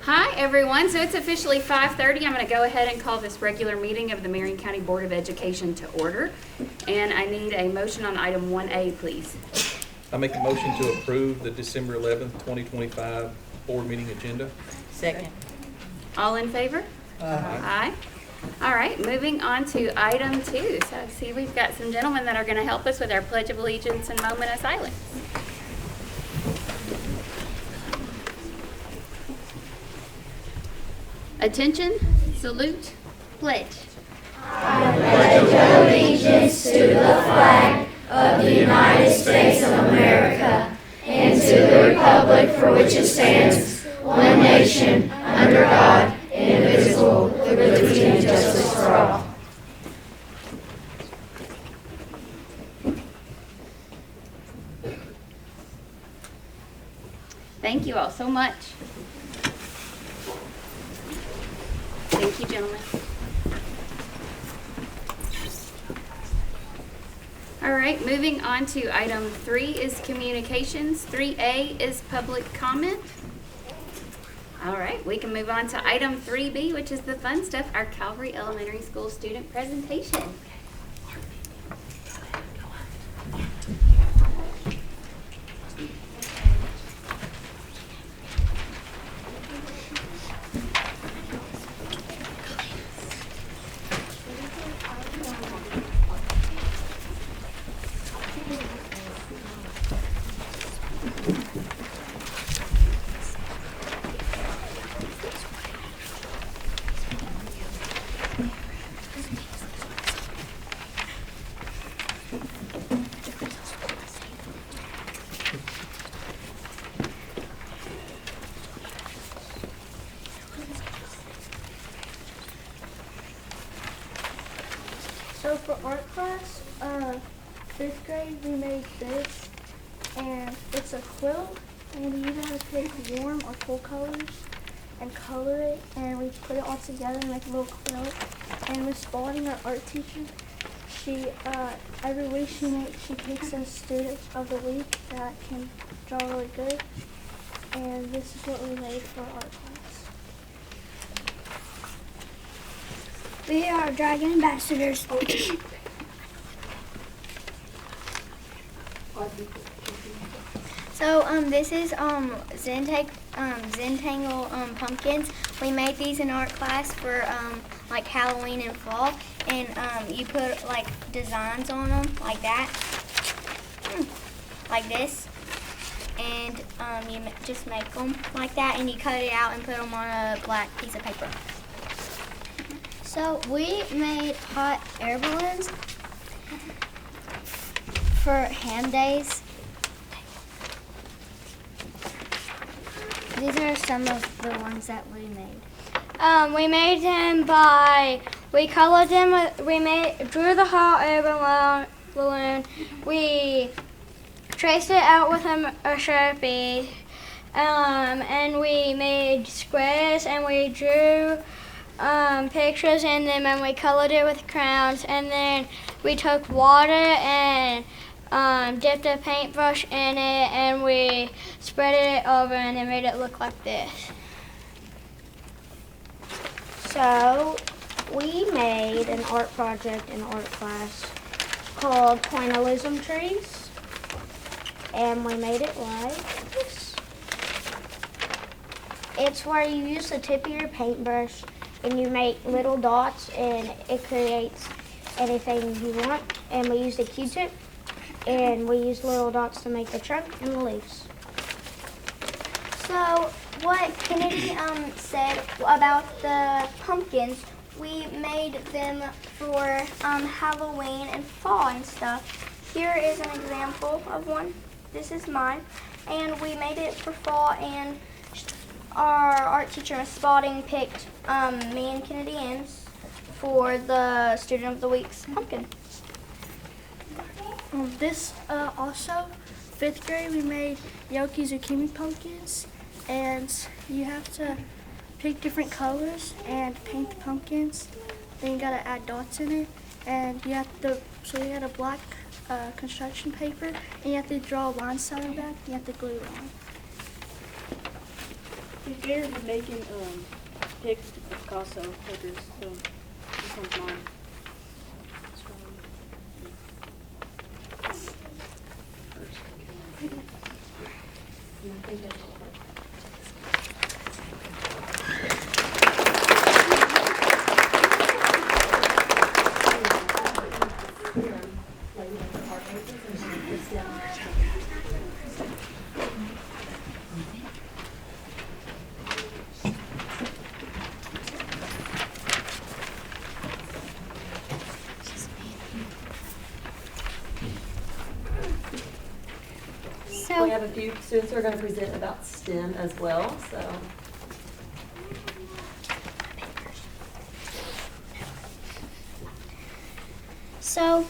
Hi, everyone. So it's officially 5:30. I'm going to go ahead and call this regular meeting of the Marion County Board of Education to order. And I need a motion on item 1A, please. I make a motion to approve the December 11th, 2025 board meeting agenda. Second. All in favor? Aye. All right, moving on to item 2. So I see we've got some gentlemen that are going to help us with our Pledge of Allegiance and moment of silence. Attention, salute, pledge. I pledge allegiance to the flag of the United States of America and to the republic for which it stands, one nation, under God, indivisible, with liberty and justice for all. Thank you all so much. Thank you, gentlemen. All right, moving on to item 3 is communications. 3A is public comment. All right, we can move on to item 3B, which is the fun stuff, our Calvary Elementary School student presentation. So for art class, 5th grade, we made this, and it's a quilt, and we either have to pick warm or full colors and color it, and we put it all together and make a little quilt. And Miss Spalding, our art teacher, she every week she picks a student of the week that can draw really good, and this is what we made for art class. We are Dragon Ambassadors. So this is Zentangle pumpkins. We made these in art class for like Halloween and fall, and you put like designs on them like that, like this, and you just make them like that, and you cut it out and put them on a black piece of paper. So we made hot air balloons for ham days. These are some of the ones that we made. We made them we colored them, drew the hot air balloon, we traced it out with a Sharpie, and we made squares, and we drew pictures in them, and we colored it with crayons, and then we took water and dipped a paintbrush in it, and we spread it over, and it made it look like this. So we made an art project in art class called Pointillism Trees, and we made it like this. It's where you use the tip of your paintbrush and you make little dots, and it creates anything you want. And we used a Q-tip, and we used little dots to make the trunk and the leaves. So what Kennedy said about the pumpkins, we made them for Halloween and fall and stuff. Here is an example of one. This is mine, and we made it for fall, and our art teacher, Miss Spalding, picked me and Kennedy Inns for the Student of the Week's pumpkin. This also, 5th grade, we made Yoki zucchini pumpkins, and you have to pick different colors and paint the pumpkins. Then you gotta add dots in it, and you had a black construction paper, and you have to draw lines down the back. You have to glue it on. Fifth graders are making pics to Picasso pictures, so this one's mine. We have a few students who are going to present about STEM as well, so. So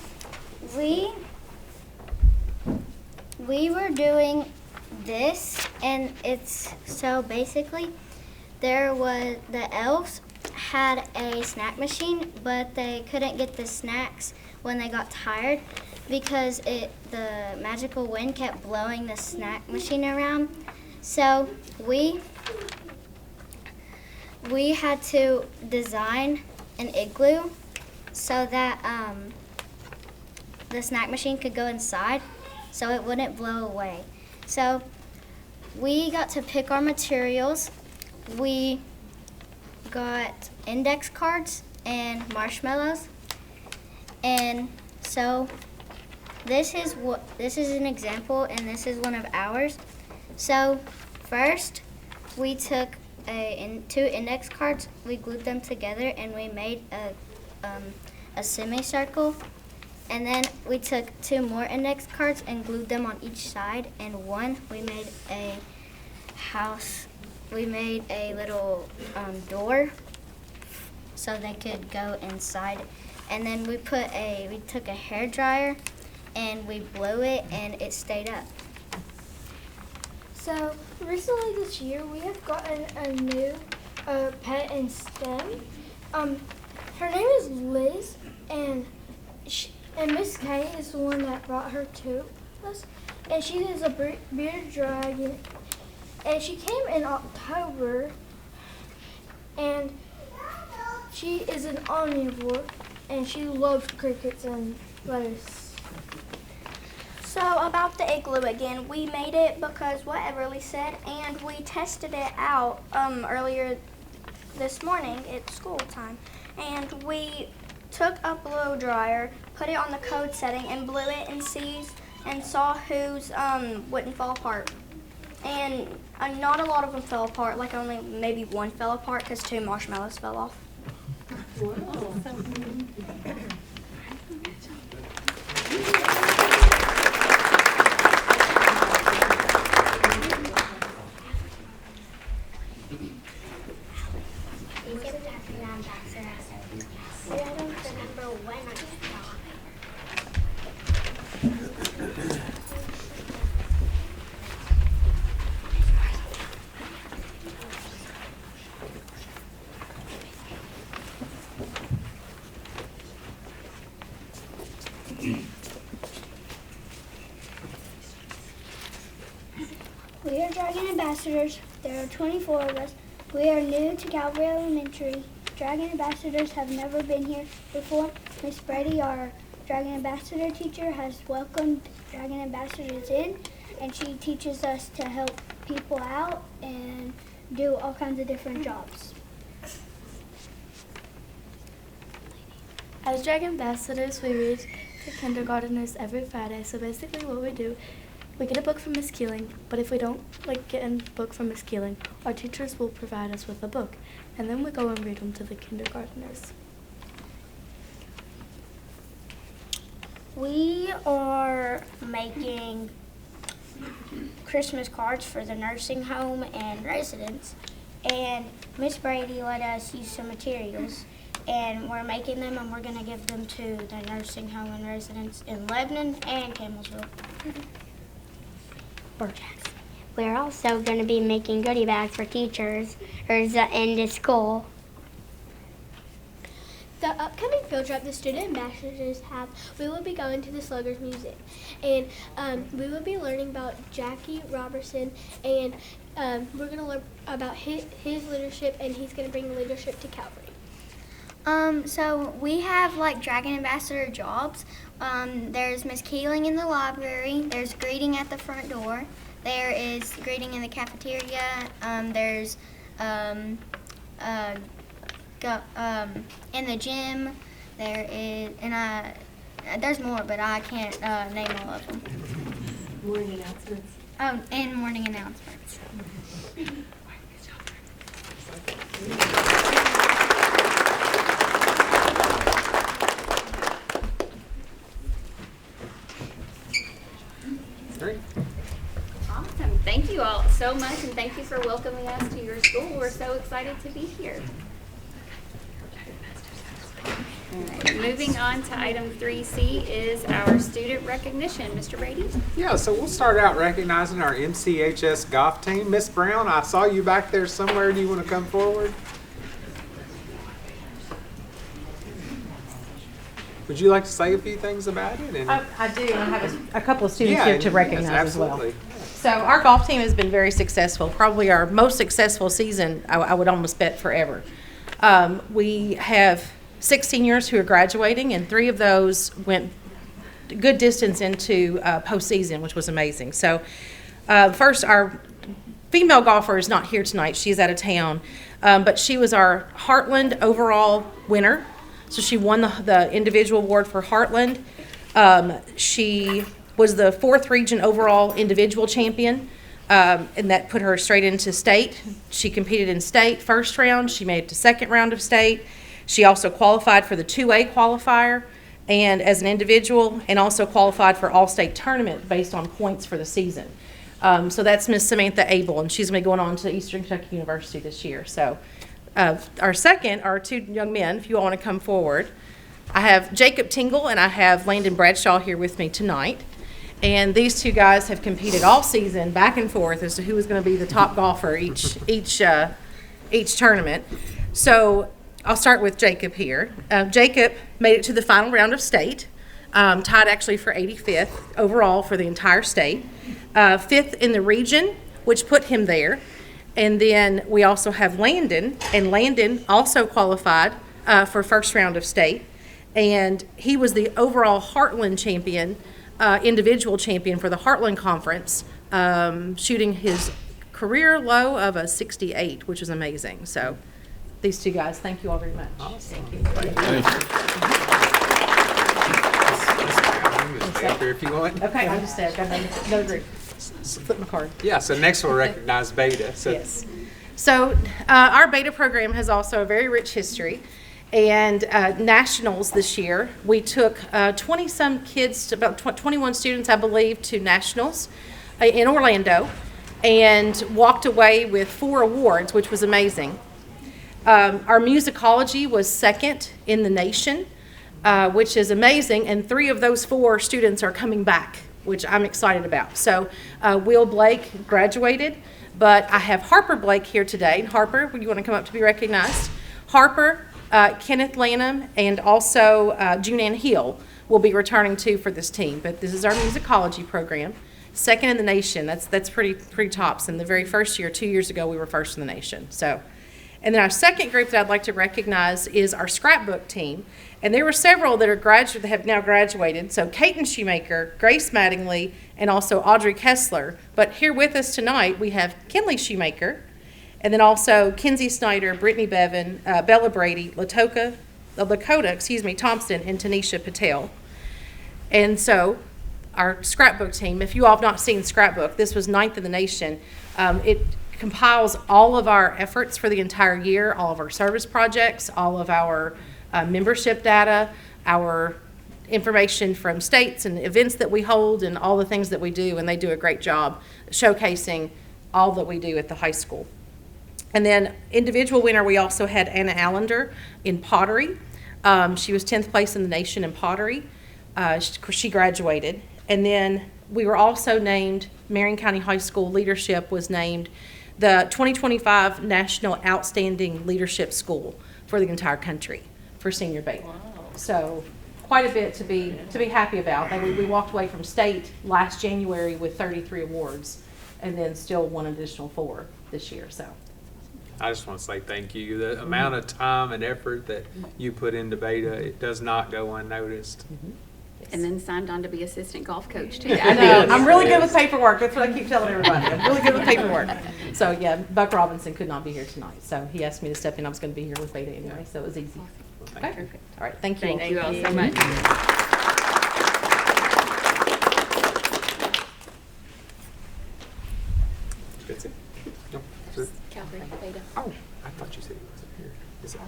we were doing this, and it's so basically there was the elves had a snack machine, but they couldn't get the snacks when they got tired because the magical wind kept blowing the snack machine around. So we had to design an igloo so that the snack machine could go inside so it wouldn't blow away. So we got to pick our materials. We got index cards and marshmallows. And so this is an example, and this is one of ours. So first we took two index cards, we glued them together, and we made a semicircle. And then we took two more index cards and glued them on each side, and we made a house. We made a little door so they could go inside. And then we took a hair dryer and we blew it and it stayed up. So recently this year we have gotten a new pet in STEM. Her name is Liz, and Miss Kane is the one that brought her to us. And she is a bearded dragon. And she came in October, and she is an omnivore, and she loves crickets and lettuce. So about the igloo again, we made it because what Everly said, and we tested it out earlier this morning at school time. And we took a blow dryer, put it on the code setting, and blew it and saw whose wouldn't fall apart. And not a lot of them fell apart, like only maybe one fell apart because two marshmallows fell off. We are Dragon Ambassadors. There are 24 of us. We are new to Calvary Elementary. Dragon Ambassadors have never been here before. Miss Brady, our Dragon Ambassador teacher, has welcomed Dragon Ambassadors in, and she teaches us to help people out and do all kinds of different jobs. As Dragon Ambassadors, we read to kindergarteners every Friday. So basically what we do, we get a book from Miss Keeling, but if we don't get a book from Miss Keeling, our teachers will provide us with a book, and then we go and read them to the kindergarteners. We are making Christmas cards for the nursing home and residents, and Miss Brady let us use some materials, and we're making them, and we're going to give them to the nursing home and residents in Lebanon and Campbellsville. We're also going to be making goodie bags for teachers in the school. the upcoming field trip the student ambassadors have, we will be going to the Sluggers Museum, and we will be learning about Jackie Robertson, and we're going to learn about his leadership, and he's going to bring leadership to Calvary. So we have like Dragon Ambassador jobs. There's Miss Keeling in the library. There's greeting at the front door. There is greeting in the cafeteria. There's in the gym. There is, and there's more, but I can't name all of them. Morning announcements. Oh, and morning announcements. Great. Awesome. Thank you all so much, and thank you for welcoming us to your school. We're so excited to be here. All right, moving on to item 3C is our student recognition. Mr. Brady? Yeah, so we'll start out recognizing our MCHS golf team. Miss Brown, I saw you back there somewhere. Do you want to come forward? Would you like to say a few things about it? And I do. I have a couple of students yeah, here to yes, recognize as well. absolutely. So our golf team has been very successful, probably our most successful season, I would almost bet, forever. We have 6 seniors who are graduating, and 3 of those went a good distance into postseason, which was amazing. So first, our female golfer is not here tonight. She's out of town, but she was our Heartland overall winner. So she won the individual award for Heartland. She was the 4th region overall individual champion, and that put her straight into state. She competed in state first round. She made it to second round of state. She also qualified for the 2A qualifier and as an individual, and also qualified for all-state tournament based on points for the season. So that's Miss Samantha Abel, and she's going to be going on to Eastern Kentucky University this year. So our second are 2 young men, if you all want to come forward. I have Jacob Tingle and I have Landon Bradshaw here with me tonight. And these 2 guys have competed all season back and forth as to who is going to be the top golfer each tournament. So I'll start with Jacob here. Jacob made it to the final round of state, tied actually for 85th overall for the entire state, 5th in the region, which put him there. And then we also have Landon, and Landon also qualified for first round of state. And he was the overall Heartland champion, individual champion for the Heartland Conference, shooting his career low of a 68, which is amazing. So these 2 guys, thank you all very much. Awesome. Thank you. Stay up here if you want. Okay, I'm just saying, I've got another group. Flip my card. Yeah, so next we'll recognize Beta. So Yes. So our Beta program has also a very rich history. And nationals this year, we took 20-some kids, about 21 students, I believe, to nationals in Orlando, and walked away with 4 awards, which was amazing. Our musicology was 2nd in the nation, which is amazing, and 3 of those 4 students are coming back, which I'm excited about. So Will Blake graduated, but I have Harper Blake here today. Harper, you want to come up to be recognized? Harper, Kenneth Lanham, and also Junann Hill will be returning too for this team. But this is our musicology program, 2nd in the nation. That's pretty tops. And the very first year, 2 years ago, we were 1st in the nation. So, and then our second group that I'd like to recognize is our scrapbook team. And there were several that have now graduated. So Caton Shoemaker, Grace Mattingly, and also Audrey Kessler. But here with us tonight, we have Kinley Shoemaker, and then also Kinsey Snyder, Brittany Bevan, Bella Brady, Lakota, Thompson, and Tanisha Patel. And so our scrapbook team, if you all have not seen Scrapbook, this was 9th in the nation. It compiles all of our efforts for the entire year, all of our service projects, all of our membership data, our information from states and events that we hold, and all the things that we do, and they do a great job showcasing all that we do at the high school. And then individual winner, we also had Anna Allender in pottery. She was 10th place in the nation in pottery. She graduated. And then we were also named, Marion County High School Leadership was named the 2025 National Outstanding Leadership School for the entire country for senior beta. So quite a bit to be happy about. We walked away from state last January with 33 awards, and then still one additional 4 this year. So I just want to say thank you. The amount of time and effort that you put into beta, it does not go unnoticed. And then signed on to be assistant golf coach too. I know. I'm really good with paperwork. That's what I keep telling everybody. I'm really good with paperwork. So yeah, Buck Robinson could not be here tonight. So he asked me to step in. I was going to be here with Beta anyway, so it was easy. Okay. Perfect. All right. Thank you. Thank you all so much. That's it? No, that's it? Calvary, Beta. Oh, I thought you said he wasn't here. Is it? Oh,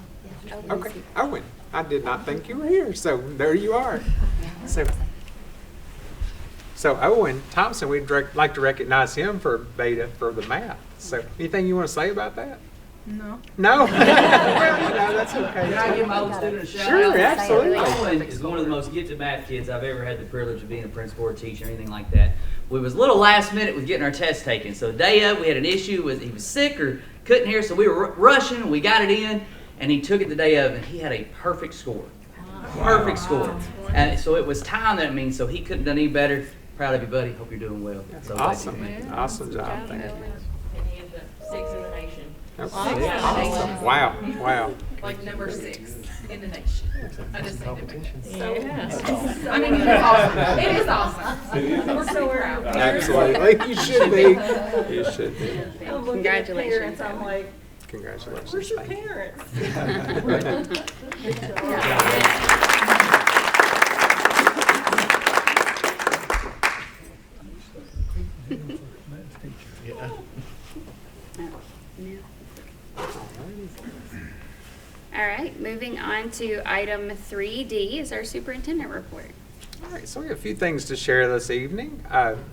Okay, Owen, I did not think you were here, so there you are. So Owen Thompson, we'd like to recognize him for beta for the math. So anything you want to say about that? No. No? Well, that's okay. Can I give my old student a shout out? Sure, absolutely. Owen is one of the most gifted math kids I've ever had the privilege of being a principal or a teacher or anything like that. We was a little last minute with getting our test taken. So the day of, we had an issue with he was sick or couldn't hear, so we were rushing. We got it in, and he took it the day of, and he had a perfect score. Perfect score. And so it was time that means, so he couldn't have done any better. Proud of you, buddy. Hope you're doing well. So Awesome. Awesome job. Thank you. And he ended up 6th in the nation. Awesome. Wow. Wow. Like number 6 in the nation. I just think it so I mean, it's awesome. It is awesome. We're so proud. Absolutely. You should be. You should be. I'm looking at Congratulations. parents, I'm like, Congratulations. where's your Thank you. parents? All right, moving on to item 3D is our superintendent report. All right, so we have a few things to share this evening.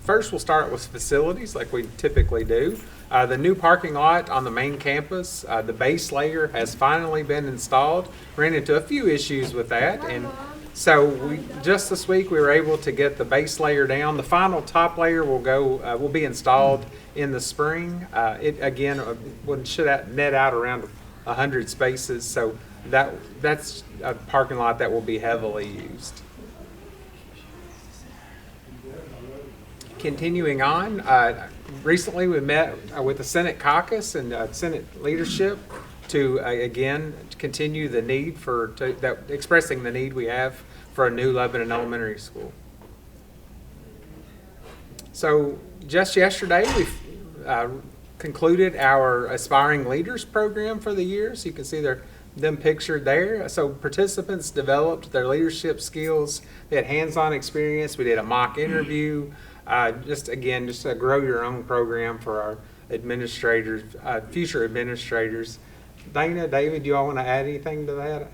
First, we'll start with facilities like we typically do. The new parking lot on the main campus, the base layer has finally been installed. Ran into a few issues with that, and so just this week we were able to get the base layer down. The final top layer will be installed in the spring. It again should net out around 100 spaces, so that's a parking lot that will be heavily used. Continuing on, recently we met with the Senate caucus and Senate leadership to again continue the need expressing the need we have for a new Lebanon Elementary School. So just yesterday we concluded our Aspiring Leaders program for the year. So you can see them pictured there. So participants developed their leadership skills. They had hands-on experience. We did a mock interview. Just to grow your own program for our administrators, future administrators. Dana, David, do you all want to add anything to that?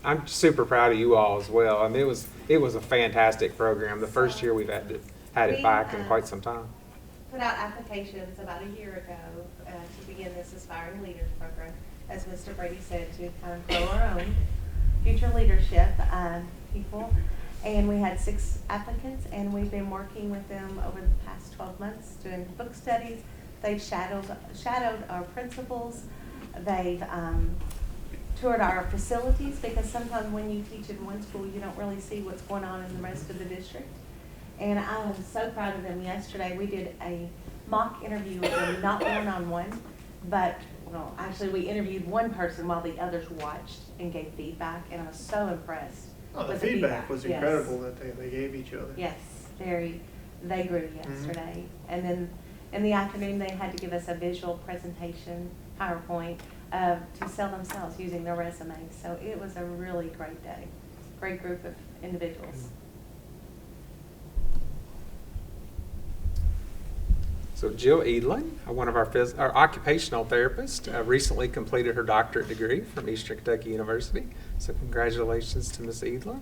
I'm super proud of you all as well. I mean, it was a fantastic program. The first year we've had it back in quite some time. Put out applications about a year ago to begin this Aspiring Leaders program, as Mr. Brady said, to kind of grow our own future leadership people. And we had 6 applicants, and we've been working with them over the past 12 months doing book studies. They've shadowed our principals. They've toured our facilities, because sometimes when you teach in one school, you don't really see what's going on in the rest of the district. And I was so proud of them. Yesterday we did a mock interview with them, not one-on-one, but actually we interviewed one person while the others watched and gave feedback, and I was so impressed. Oh, the feedback was incredible that they gave each other. Yes, they grew yesterday. And then in the afternoon they had to give us a visual presentation, PowerPoint, to sell themselves using their resumes. So it was a really great day. Great group of individuals. So Jill Edlin, one of our occupational therapists, recently completed her doctorate degree from Eastern Kentucky University. So congratulations to Ms. Edlin.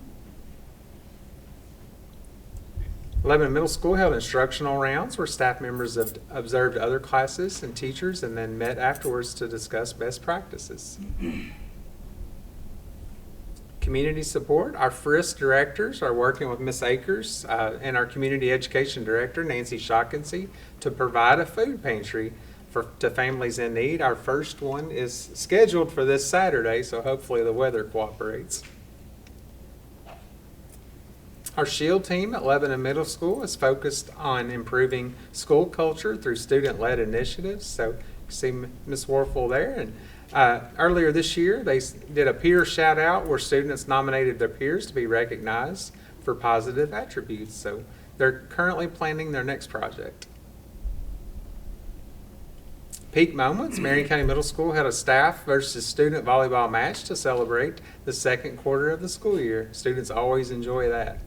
Lebanon Middle School held instructional rounds where staff members observed other classes and teachers and then met afterwards to discuss best practices. Community support, our FRIS directors are working with Ms. Akers and our community education director, Nancy Shawkensey, to provide a food pantry to families in need. Our first one is scheduled for this Saturday, so hopefully the weather cooperates. Our SHIELD team at Lebanon Middle School is focused on improving school culture through student-led initiatives. So you see Ms. Warfel there. And earlier this year, they did a peer shout-out where students nominated their peers to be recognized for positive attributes. So they're currently planning their next project. Peak moments, Marion County Middle School had a staff versus student volleyball match to celebrate the second quarter of the school year. Students always enjoy that.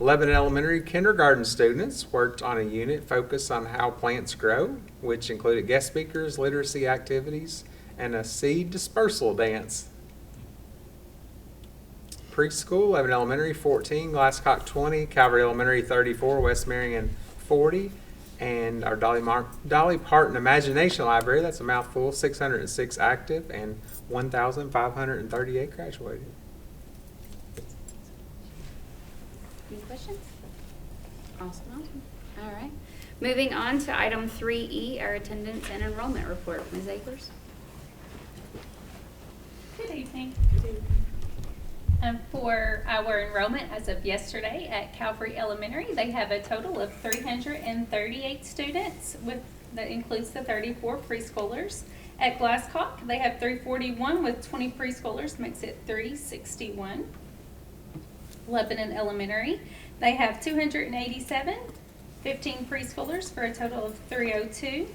Lebanon Elementary kindergarten students worked on a unit focused on how plants grow, which included guest speakers, literacy activities, and a seed dispersal dance. Preschool, Lebanon Elementary 14, Glasscock 20, Calvary Elementary 34, West Marion 40, and our Dolly Parton Imagination Library, that's a mouthful, 606 active and 1,538 graduated. Any questions? Awesome. All right. Moving on to item 3E, our attendance and enrollment report. Ms. Akers? Good evening. For our enrollment as of yesterday at Calvary Elementary, they have a total of 338 students, that includes the 34 preschoolers. At Glasscock, they have 341 with 20 preschoolers, makes it 361. Lebanon Elementary, they have 287, 15 preschoolers for a total of 302.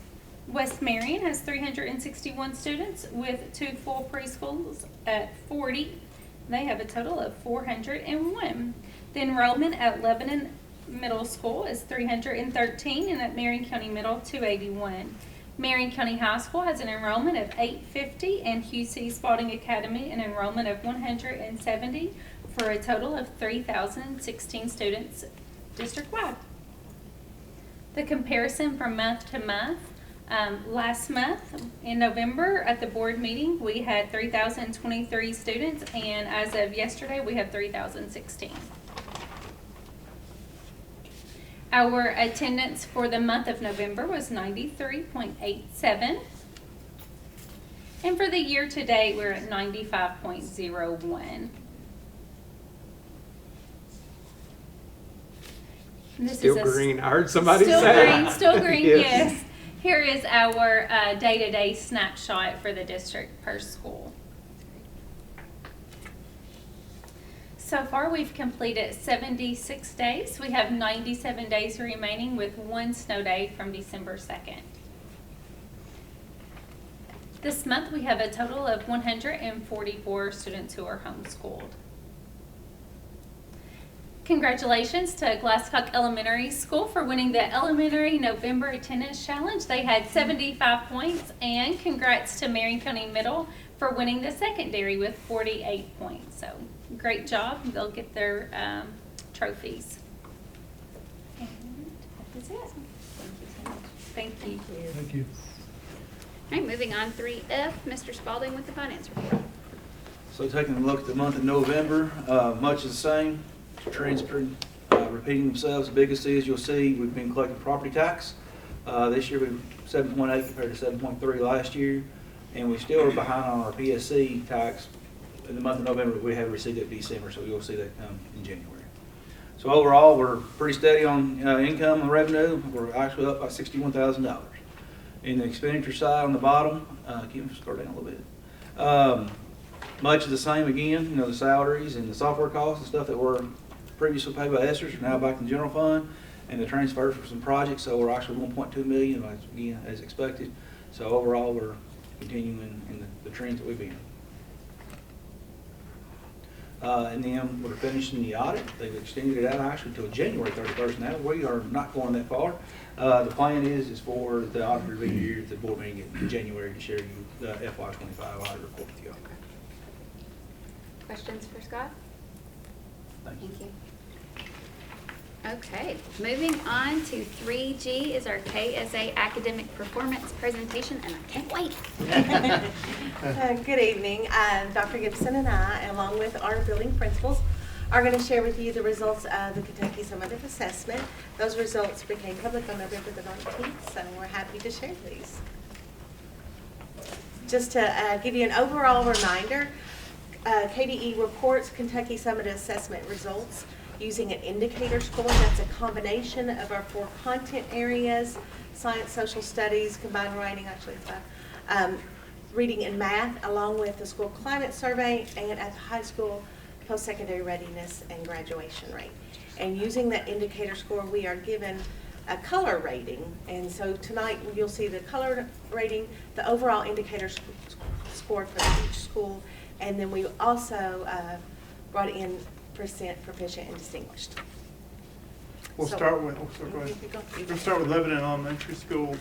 West Marion has 361 students with 2 full preschools at 40. They have a total of 401. The enrollment at Lebanon Middle School is 313, and at Marion County Middle, 281. Marion County High School has an enrollment of 850, and QC Spalding Academy an enrollment of 170 for a total of 3,016 students district-wide. The comparison from month to month. Last month in November at the board meeting, we had 3,023 students, and as of yesterday, we have 3,016. Our attendance for the month of November was 93.87, and for the year to date, we're at 95.01. Still green. I heard somebody say. Still green, yes. Here is our day-to-day snapshot for the district per school. So far, we've completed 76 days. We have 97 days remaining with 1 snow day from December 2nd. This month, we have a total of 144 students who are homeschooled. Congratulations to Glasscock Elementary School for winning the Elementary November Attendance Challenge. They had 75 points, and congrats to Marion County Middle for winning the secondary with 48 points. So great job. They'll get their trophies. And that is it. Thank you so much. Thank you. Thank you. All right, moving on, 3F, Mr. Spalding with the finance report. So taking a look at the month of November, much of the same. Trends repeating themselves. The biggest is you'll see we've been collecting property tax. This year we 7.8 compared to 7.3 last year, and we still are behind on our PSC tax in the month of November. We haven't received it in December, so you'll see that come in January. So overall, we're pretty steady on income and revenue. We're actually up by $61,000. In the expenditure side on the bottom, keep them scroll down a little bit. Much of the same again. You know, the salaries and the software costs and stuff that were previously paid by ESSERs are now back in the general fund, and the transfers for some projects, so we're actually 1.2 million, again, as expected. So overall, we're continuing in the trends that we've been. And then we're finishing the audit. They've extended it out actually until January 31st now. We are not going that far. The plan is for the audit review here at the board meeting in January to share you the FY25 audit report with you all. Questions for Scott? Thank you. Okay, moving on to 3G is our KSA academic performance presentation, and I can't wait. Good evening. Dr. Gibson and I, along with our building principals, are going to share with you the results of the Kentucky Summative Assessment. Those results became public on November the 19th, so we're happy to share these. Just to give you an overall reminder, KDE reports Kentucky Summit Assessment results using an indicator score. That's a combination of our 4 content areas: science, social studies, combined writing, actually it's 5, reading and math, along with the school climate survey, and at the high school, post-secondary readiness and graduation rate. And using that indicator score, we are given a color rating. And so tonight you'll see the color rating, the overall indicator score for each school, and then we also brought in percent proficient and distinguished. We'll start with Lebanon Elementary School.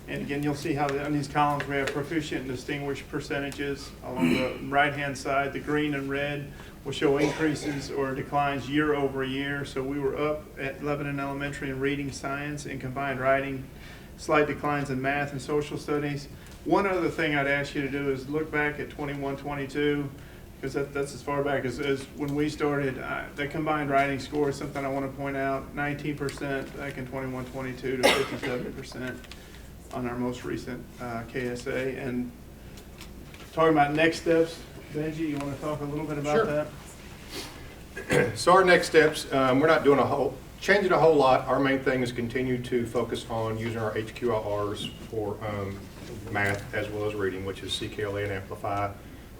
And again, you'll see how on these columns we have proficient and distinguished percentages. Along the right-hand side, the green and red will show increases or declines year over year. So we were up at Lebanon Elementary in reading, science, and combined writing, slight declines in math and social studies. One other thing I'd ask you to do is look back at 21-22, because that's as far back as when we started. The combined writing score is something I want to point out, 19% back in 21-22 to 57% on our most recent KSA. And talking about next steps, Benji, you want to talk a little bit about that? So our next steps, we're not doing changing a whole lot. Our main thing is continue to focus on using our HQLRs for math as well as reading, which is CKLA and Amplify,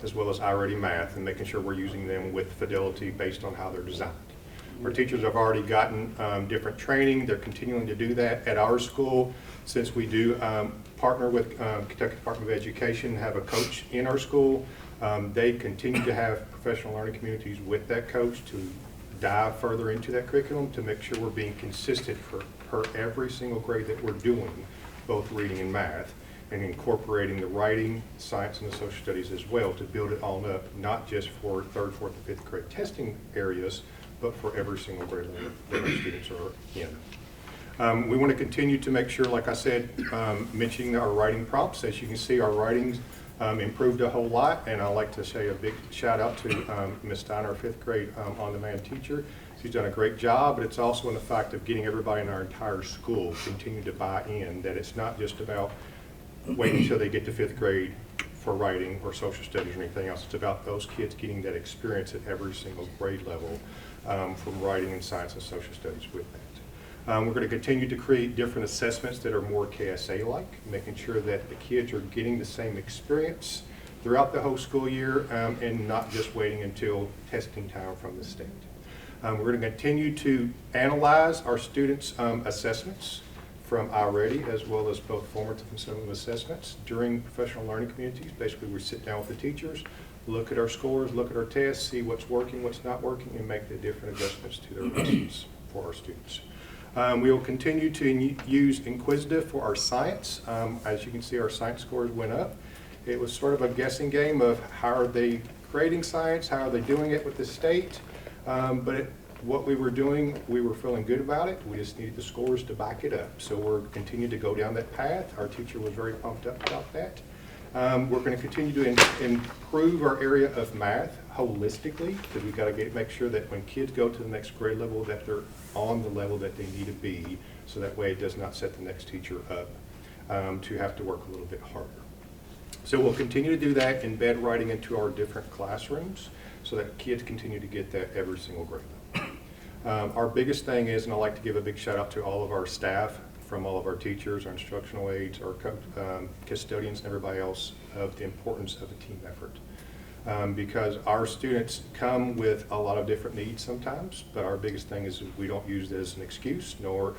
as well as iReady Math, and making sure we're using them with fidelity based on how they're designed. Our teachers have already gotten different training. They're continuing to do that at our school. Since we do partner with Kentucky Department of Education, have a coach in our school, they continue to have professional learning communities with that coach to dive further into that curriculum to make sure we're being consistent for every single grade that we're doing, both reading and math, and incorporating the writing, science, and the social studies as well to build it all up, not just for 3rd, 4th, and 5th grade testing areas, but for every single grade level that our students are in. We want to continue to make sure, like I said, mentioning our writing prompts. As you can see, our writings improved a whole lot, and I'd like to say a big shout out to Ms. Steiner, our 5th grade on-demand teacher. She's done a great job, but it's also in the fact of getting everybody in our entire school continue to buy in, that it's not just about waiting until they get to 5th grade for writing or social studies or anything else. It's about those kids getting that experience at every single grade level from writing and science and social studies with that. We're going to continue to create different assessments that are more KSA-like, making sure that the kids are getting the same experience throughout the whole school year and not just waiting until testing time from the state. We're going to continue to analyze our students' assessments from iReady, as well as both formative and summative assessments during professional learning communities. Basically, we sit down with the teachers, look at our scores, look at our tests, see what's working, what's not working, and make the different adjustments to their lessons for our students. We will continue to use Inquisitive for our science. As you can see, our science scores went up. It was sort of a guessing game of how are they grading science, how are they doing it with the state, what we were doing, we were feeling good about it. We just needed the scores to back it up. So we're continuing to go down that path. Our teacher was very pumped up about that. We're going to continue to improve our area of math holistically, because we've got to make sure that when kids go to the next grade level that they're on the level that they need to be, so that way it does not set the next teacher up to have to work a little bit harder. So we'll continue to do that, embed writing into our different classrooms so that kids continue to get that every single grade level. Our biggest thing is, and I'd like to give a big shout out to all of our staff, from all of our teachers, our instructional aides, our custodians, and everybody else, of the importance of a team effort. Because our students come with a lot of different needs sometimes, but our biggest thing is we don't use it as an excuse, nor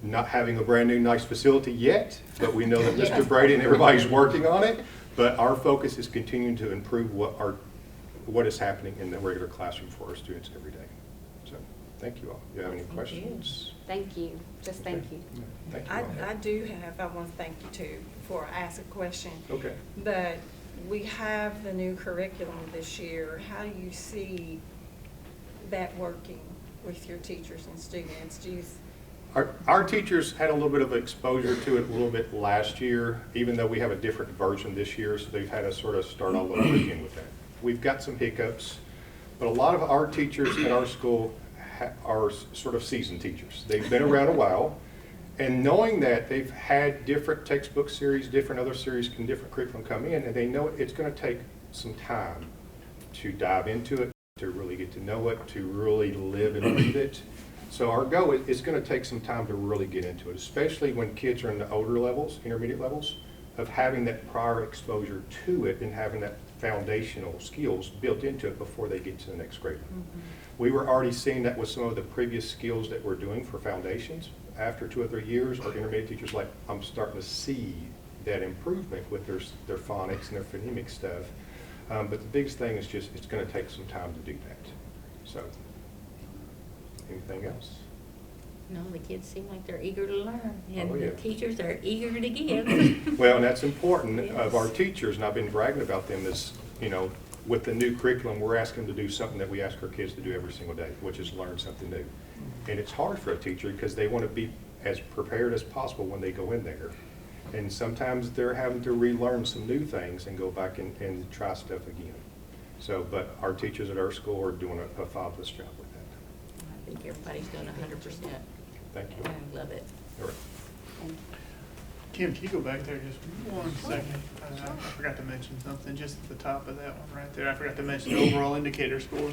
not having a brand new nice facility yet, but we know that Mr. Brady and everybody's working on it. But our focus is continuing to improve what is happening in the regular classroom for our students every day. So thank you all. Do you have any questions? Thank you. Just thank you. Thank you all. I do have, I want to thank you too before I ask a question. Okay. But we have the new curriculum this year. How do you see that working with your teachers and students? Do you Our teachers had a little bit of exposure to it a little bit last year, even though we have a different version this year, so they've had to sort of start all over again with that. We've got some hiccups, but a lot of our teachers at our school are sort of seasoned teachers. They've been around a while, and knowing that they've had different textbook series, different other series, and different curriculum come in, and they know it's going to take some time to dive into it, to really get to know it, to really live and breathe it. So our goal is going to take some time to really get into it, especially when kids are in the older levels, intermediate levels, of having that prior exposure to it and having that foundational skills built into it before they get to the next grade. We were already seeing that with some of the previous skills that we're doing for foundations. After 2 or 3 years, our intermediate teachers like, I'm starting to see that improvement with their phonics and their phonemic stuff. But the biggest thing is just, it's going to take some time to do that. So, anything else? No, the kids seem like they're eager to learn, and Oh, yeah. the teachers are eager to give. Well, and that's important of Yes. our teachers, and I've been bragging about them is, you know, with the new curriculum, we're asking them to do something that we ask our kids to do every single day, which is learn something new. And it's hard for a teacher because they want to be as prepared as possible when they go in there. And sometimes they're having to relearn some new things and go back and try stuff again. So, but our teachers at our school are doing a fabulous job with that. I think everybody's doing 100%. Thank you. I love it. All right. Kim, can you go back there just 1 second? I forgot to mention something just at the top of that one right there. I forgot to mention the overall indicator score,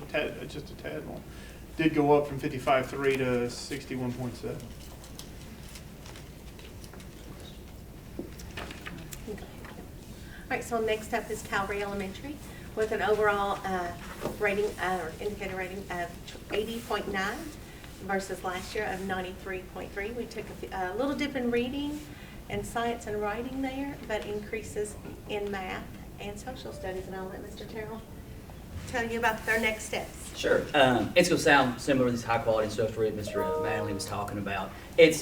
just a tad one. Did go up from 55.3 to 61.7. All right, so next up is Calvary Elementary with an overall rating or indicator rating of 80.9 versus last year of 93.3. We took a little dip in reading and science and writing there, but increases in math and social studies. And I'll let Mr. Terrell tell you about their next steps. Sure. It's going to sound similar to these high quality stuff that Mr. Manley was talking about.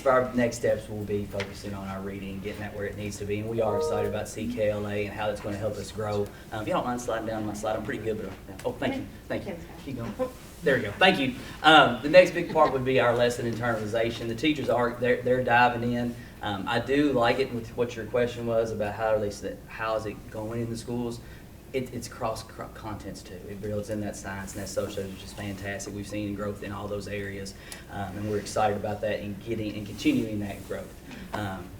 Our next steps will be focusing on our reading, getting that where it needs to be. And we are excited about CKLA and how that's going to help us grow. If you don't mind sliding down my slide, I'm pretty good, but oh, thank you. Thank you. Keep going. There we go. Thank you. The next big part would be our lesson internalization. The teachers they're diving in. I do like it with what your question was about how is it going in the schools. It's cross contents too. It builds in that science and that social, which is fantastic. We've seen growth in all those areas, and we're excited about that and continuing that growth.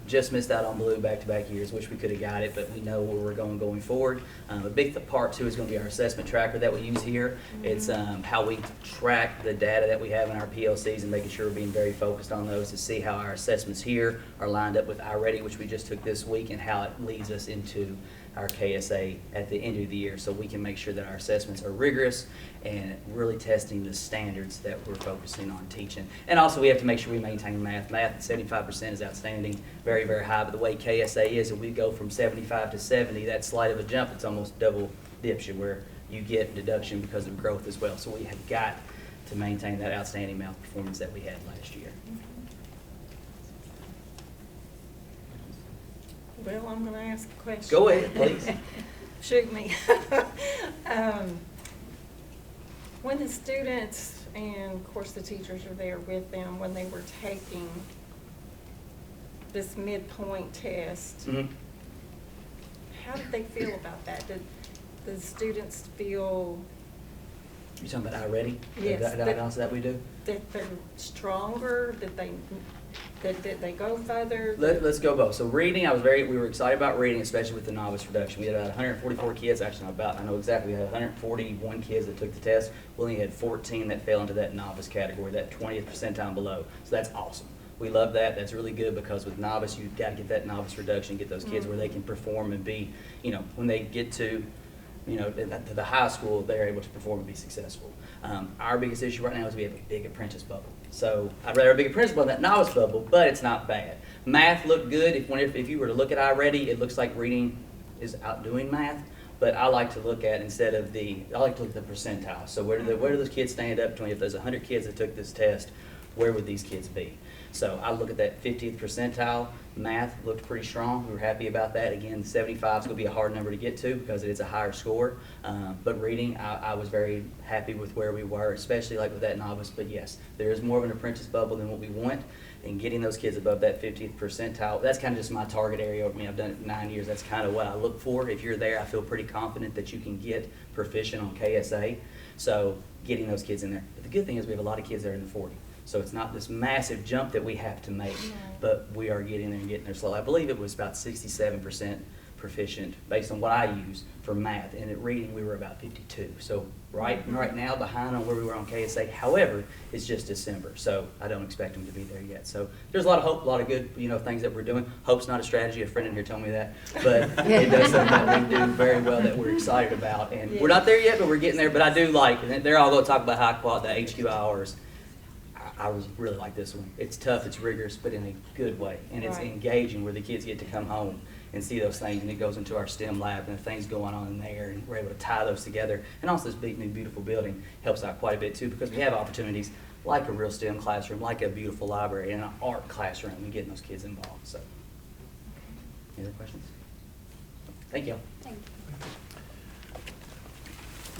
Just missed out on blue back-to-back years. Wish we could have got it, but we know where we're going forward. A big part too is going to be our assessment tracker that we use here. It's how we track the data that we have in our PLCs and making sure we're being very focused on those to see how our assessments here are lined up with iReady, which we just took this week, and how it leads us into our KSA at the end of the year, so we can make sure that our assessments are rigorous and really testing the standards that we're focusing on teaching. And also we have to make sure we maintain math. Math at 75% is outstanding, very, very high, but the way KSA is, if we go from 75 to 70, that slight of a jump, it's almost double dips you, where you get deduction because of growth as well. So we have got to maintain that outstanding math performance that we had last year. Well, I'm going to ask a question. Go ahead, please. Shoot me. When the students, and of course the teachers are there with them, when they were taking this midpoint test, how did they feel about that? Did the students feel... You talking about iReady? Yes. The diagnosis that we do? That they're stronger? Did they go further? Let's go both. So reading, we were excited about reading, especially with the novice reduction. We had about 144 kids, actually I know exactly, we had 141 kids that took the test. We only had 14 that fell into that novice category, that 20th percentile below. So that's awesome. We love that. That's really good, because with novice, you've got to get that novice reduction, get those kids where they can perform and be, when they get to, to the high school, they're able to perform and be successful. Our biggest issue right now is we have a big apprentice bubble. So I'd rather have a big apprentice bubble than that novice bubble, but it's not bad. Math looked good. If you were to look at iReady, it looks like reading is outdoing math. But I like to look at, I like to look at the percentile. So where do those kids stand up between? If there's 100 kids that took this test, where would these kids be? So I look at that 50th percentile. Math looked pretty strong. We were happy about that. Again, 75 is going to be a hard number to get to because it is a higher score. But reading, I was very happy with where we were, especially like with that novice. But yes, there is more of an apprentice bubble than what we want. And getting those kids above that 50th percentile, that's kind of just my target area. I've done it 9 years. That's kind of what I look for. If you're there, I feel pretty confident that you can get proficient on KSA. So getting those kids in there. But the good thing is we have a lot of kids that are in the 40. So it's not this massive jump that we have to make, but we are getting there and getting there slowly. I believe it was about 67% proficient based on what I use for math. And at reading, we were about 52. So right now, behind on where we were on KSA. However, it's just December, so I don't expect them to be there yet. So there's a lot of hope, a lot of good, things that we're doing. Hope's not a strategy. A friend in here told me that, but it does something that we do very well that we're excited about. And we're not there yet, but we're getting there. But I do like, and they're all going to talk about high quality, the HQ hours. I really like this one. It's tough, it's rigorous, but in a good way. And it's engaging where the kids get to come home and see those things, and it goes into our STEM lab and the things going on in there, and we're able to tie those together. And also this big new beautiful building helps out quite a bit too, because we have opportunities like a real STEM classroom, like a beautiful library, and an art classroom, and getting those kids involved. So, any other questions? Thank you. Thank you.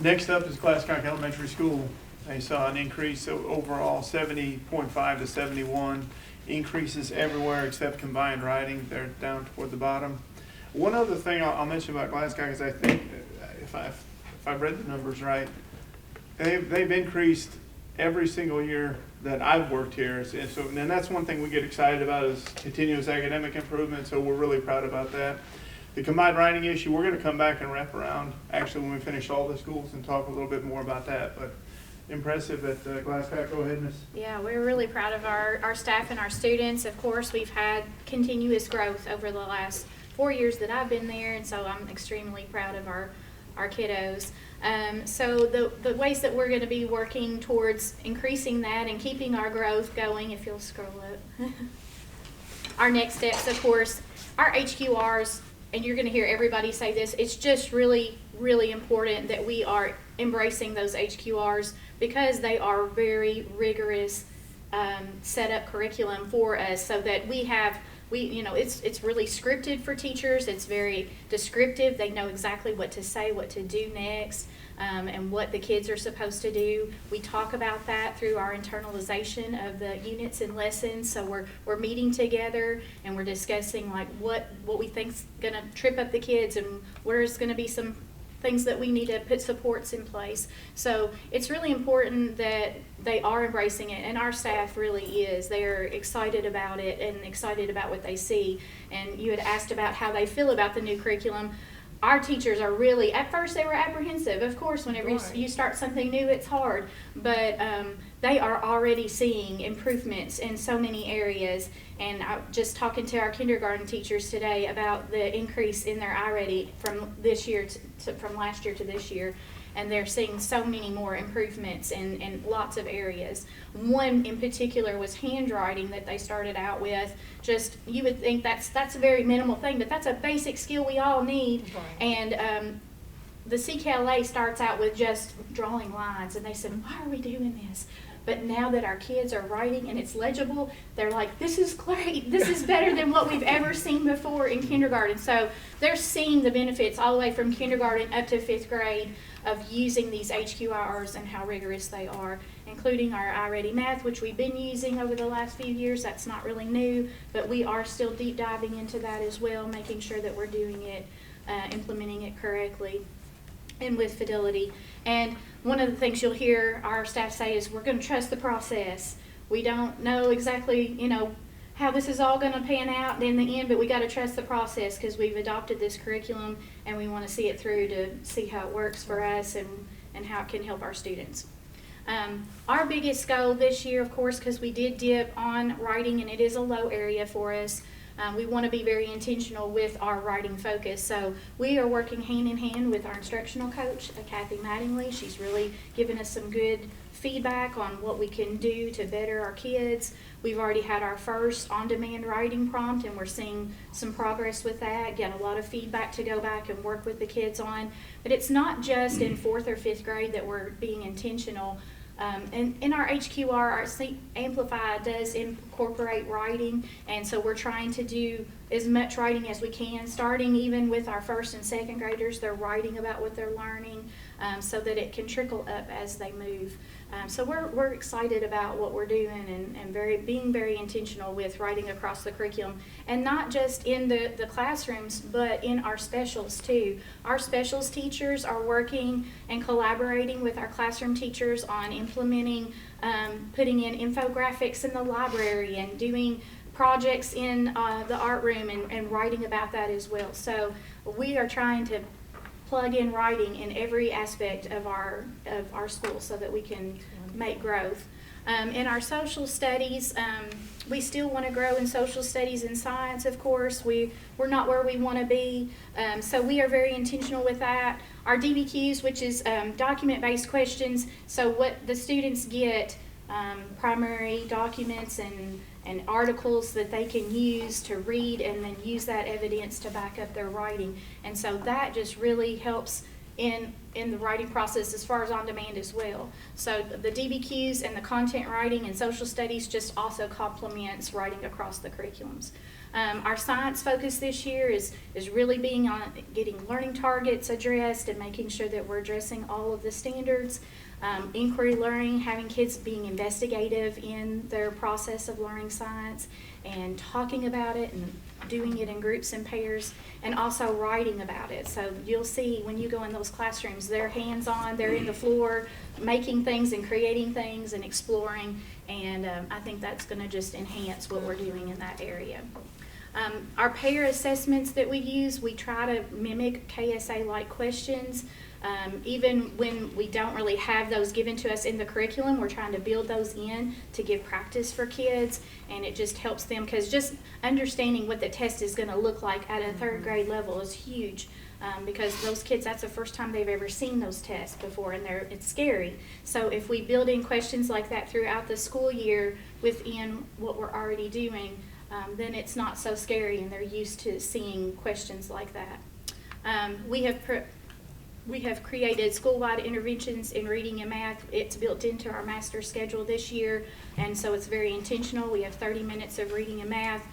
Next up is Glasscock Elementary School. They saw an increase overall 70.5 to 71. Increases everywhere except combined writing. They're down toward the bottom. One other thing I'll mention about Glasscock is I think, if I've read the numbers right, they've increased every single year that I've worked here. And that's one thing we get excited about is continuous academic improvement, so we're really proud about that. The combined writing issue, we're going to come back and wrap around actually when we finish all the schools and talk a little bit more about that. But impressive at Glasscock. Go ahead, Miss. Yeah, we're really proud of our staff and our students. Of course, we've had continuous growth over the last 4 years that I've been there, and so I'm extremely proud of our kiddos. So the ways that we're going to be working towards increasing that and keeping our growth going, if you'll scroll up. Our next steps, of course, our HQRs, and you're going to hear everybody say this, it's just really, really important that we are embracing those HQRs because they are very rigorous set up curriculum for us, so that it's really scripted for teachers. It's very descriptive. They know exactly what to say, what to do next, and what the kids are supposed to do. We talk about that through our internalization of the units and lessons. So we're meeting together and we're discussing like what we think's gonna trip up the kids and where's gonna be some things that we need to put supports in place. So it's really important that they are embracing it, and our staff really is. They're excited about it and excited about what they see. And you had asked about how they feel about the new curriculum. Our teachers are really, at first they were apprehensive. Of course, whenever you start something new, it's hard. But they are already seeing improvements in so many areas. And I just talking to our kindergarten teachers today about the increase in their iReady from this year from last year to this year. And they're seeing so many more improvements in lots of areas. One in particular was handwriting that they started out with. Just, you would think that's a very minimal thing, but that's a basic skill we all need. Right. And the CKLA starts out with just drawing lines, and they said, why are we doing this? But now that our kids are writing and it's legible, they're like, this is great. This is better than what we've ever seen before in kindergarten. So they're seeing the benefits all the way from kindergarten up to 5th grade of using these HQRs and how rigorous they are, including our iReady Math, which we've been using over the last few years. That's not really new, but we are still deep diving into that as well, making sure that we're doing it, implementing it correctly and with fidelity. And one of the things you'll hear our staff say is we're going to trust the process. We don't know exactly, how this is all going to pan out in the end, but we got to trust the process because we've adopted this curriculum and we want to see it through to see how it works for us and how it can help our students. Our biggest goal this year, of course, because we did dip on writing and it is a low area for us, we want to be very intentional with our writing focus. So we are working hand in hand with our instructional coach, Kathy Mattingly. She's really given us some good feedback on what we can do to better our kids. We've already had our first on-demand writing prompt, and we're seeing some progress with that, get a lot of feedback to go back and work with the kids on. But it's not just in 4th or 5th grade that we're being intentional. And in our HQR, our Amplify does incorporate writing, and so we're trying to do as much writing as we can, starting even with our 1st and 2nd graders. They're writing about what they're learning so that it can trickle up as they move. So we're excited about what we're doing and being very intentional with writing across the curriculum, and not just in the classrooms, but in our specials too. Our specials teachers are working and collaborating with our classroom teachers on implementing, putting in infographics in the library and doing projects in the art room and writing about that as well. So we are trying to plug in writing in every aspect of our school so that we can make growth. In our social studies, we still want to grow in social studies and science, of course. We're not where we want to be, so we are very intentional with that. Our DBQs, which is document-based questions, so what the students get, primary documents and articles that they can use to read and then use that evidence to back up their writing. And so that just really helps in the writing process as far as on demand as well. So the DBQs and the content writing and social studies just also complements writing across the curriculums. Our science focus this year is really being on getting learning targets addressed and making sure that we're addressing all of the standards. Inquiry learning, having kids being investigative in their process of learning science and talking about it and doing it in groups and pairs, and also writing about it. So you'll see when you go in those classrooms, they're hands-on, they're in the floor making things and creating things and exploring, and I think that's going to just enhance what we're doing in that area. Our pair assessments that we use, we try to mimic KSA-like questions. Even when we don't really have those given to us in the curriculum, we're trying to build those in to give practice for kids, and it just helps them, because just understanding what the test is going to look like at a third grade level is huge, because those kids, that's the first time they've ever seen those tests before, and it's scary. So if we build in questions like that throughout the school year within what we're already doing, then it's not so scary, and they're used to seeing questions like that. We have created school-wide interventions in reading and math. It's built into our master schedule this year, and so it's very intentional. We have 30 minutes of reading and math,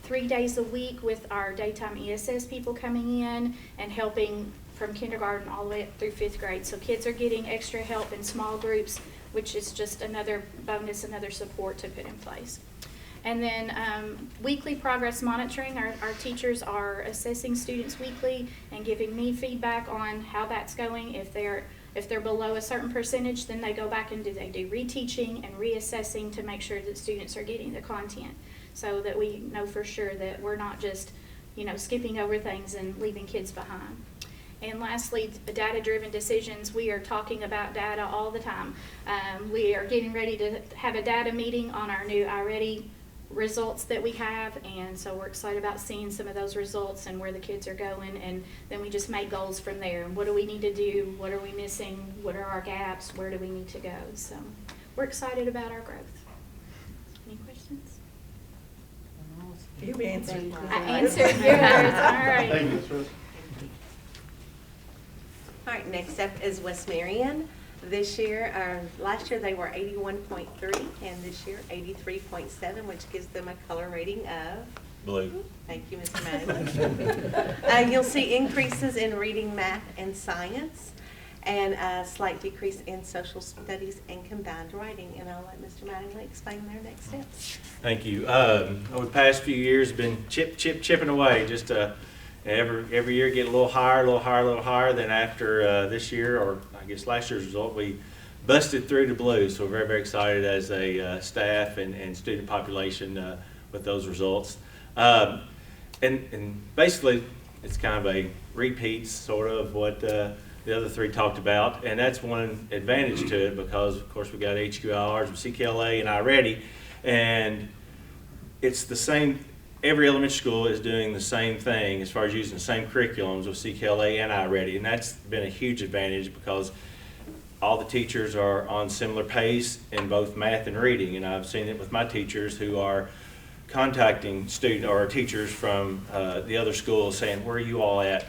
3 days a week with our daytime ESS people coming in and helping from kindergarten all the way up through 5th grade. So kids are getting extra help in small groups, which is just another bonus, another support to put in place. And then weekly progress monitoring. Our teachers are assessing students weekly and giving me feedback on how that's going. If they're below a certain percentage, then they go back and they do reteaching and reassessing to make sure that students are getting the content, so that we know for sure that we're not just, skipping over things and leaving kids behind. And lastly, data-driven decisions. We are talking about data all the time. We are getting ready to have a data meeting on our new iReady results that we have, and so we're excited about seeing some of those results and where the kids are going, and then we just make goals from there. And what do we need to do? What are we missing? What are our gaps? Where do we need to go? So we're excited about our growth. Any questions? You answered. I answered yours. All right. Thank you, Ms. Rose. All right, next up is West Marion. Last year they were 81.3, and this year 83.7, which gives them a color rating of blue. Thank you, Mr. Mattingly. You'll see increases in reading, math, and science, and a slight decrease in social studies and combined writing. And I'll let Mr. Mattingly explain their next steps. Thank you. Over the past few years, been chipping away. Just every year get a little higher. Then after this year, or I guess last year's result, we busted through the blue. So we're very, very excited as a staff and student population with those results. And basically, it's kind of a repeat sort of what the other three talked about. And that's one advantage to it, because of course we got HQLRs with CKLA and iReady, and it's the same. Every elementary school is doing the same thing as far as using the same curriculums with CKLA and iReady, and that's been a huge advantage because all the teachers are on similar pace in both math and reading. And I've seen it with my teachers who are contacting student or teachers from the other schools saying, where are you all at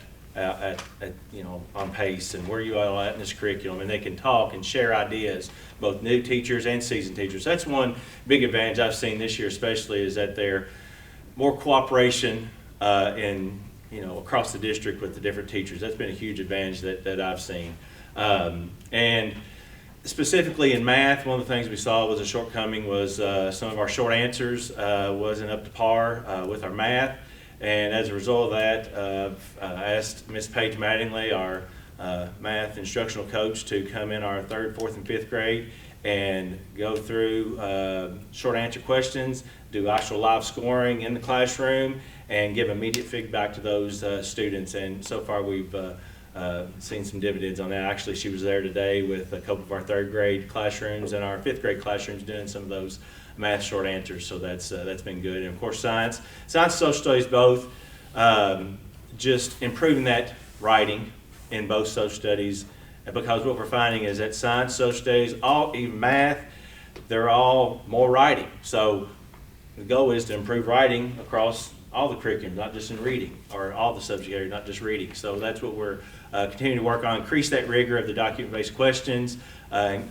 on pace, and where are you all at in this curriculum? And they can talk and share ideas, both new teachers and seasoned teachers. That's one big advantage I've seen this year especially, is that they're more cooperation across the district with the different teachers. That's been a huge advantage that I've seen. And specifically in math, one of the things we saw was a shortcoming was some of our short answers wasn't up to par with our math. And as a result of that, I asked Ms. Paige Mattingly, our math instructional coach, to come in our 3rd, 4th, and 5th grade and go through short answer questions, do actual live scoring in the classroom, and give immediate feedback to those students. And so far we've seen some dividends on that. Actually, she was there today with a couple of our 3rd grade classrooms and our 5th grade classrooms doing some of those math short answers. So that's been good. And of course, science and social studies both just improving that writing in both social studies, because what we're finding is that science, social studies, even math, they're all more writing. So the goal is to improve writing across all the curriculum, not just in reading, or all the subject areas, not just reading. So that's what we're continuing to work on, increase that rigor of the document-based questions,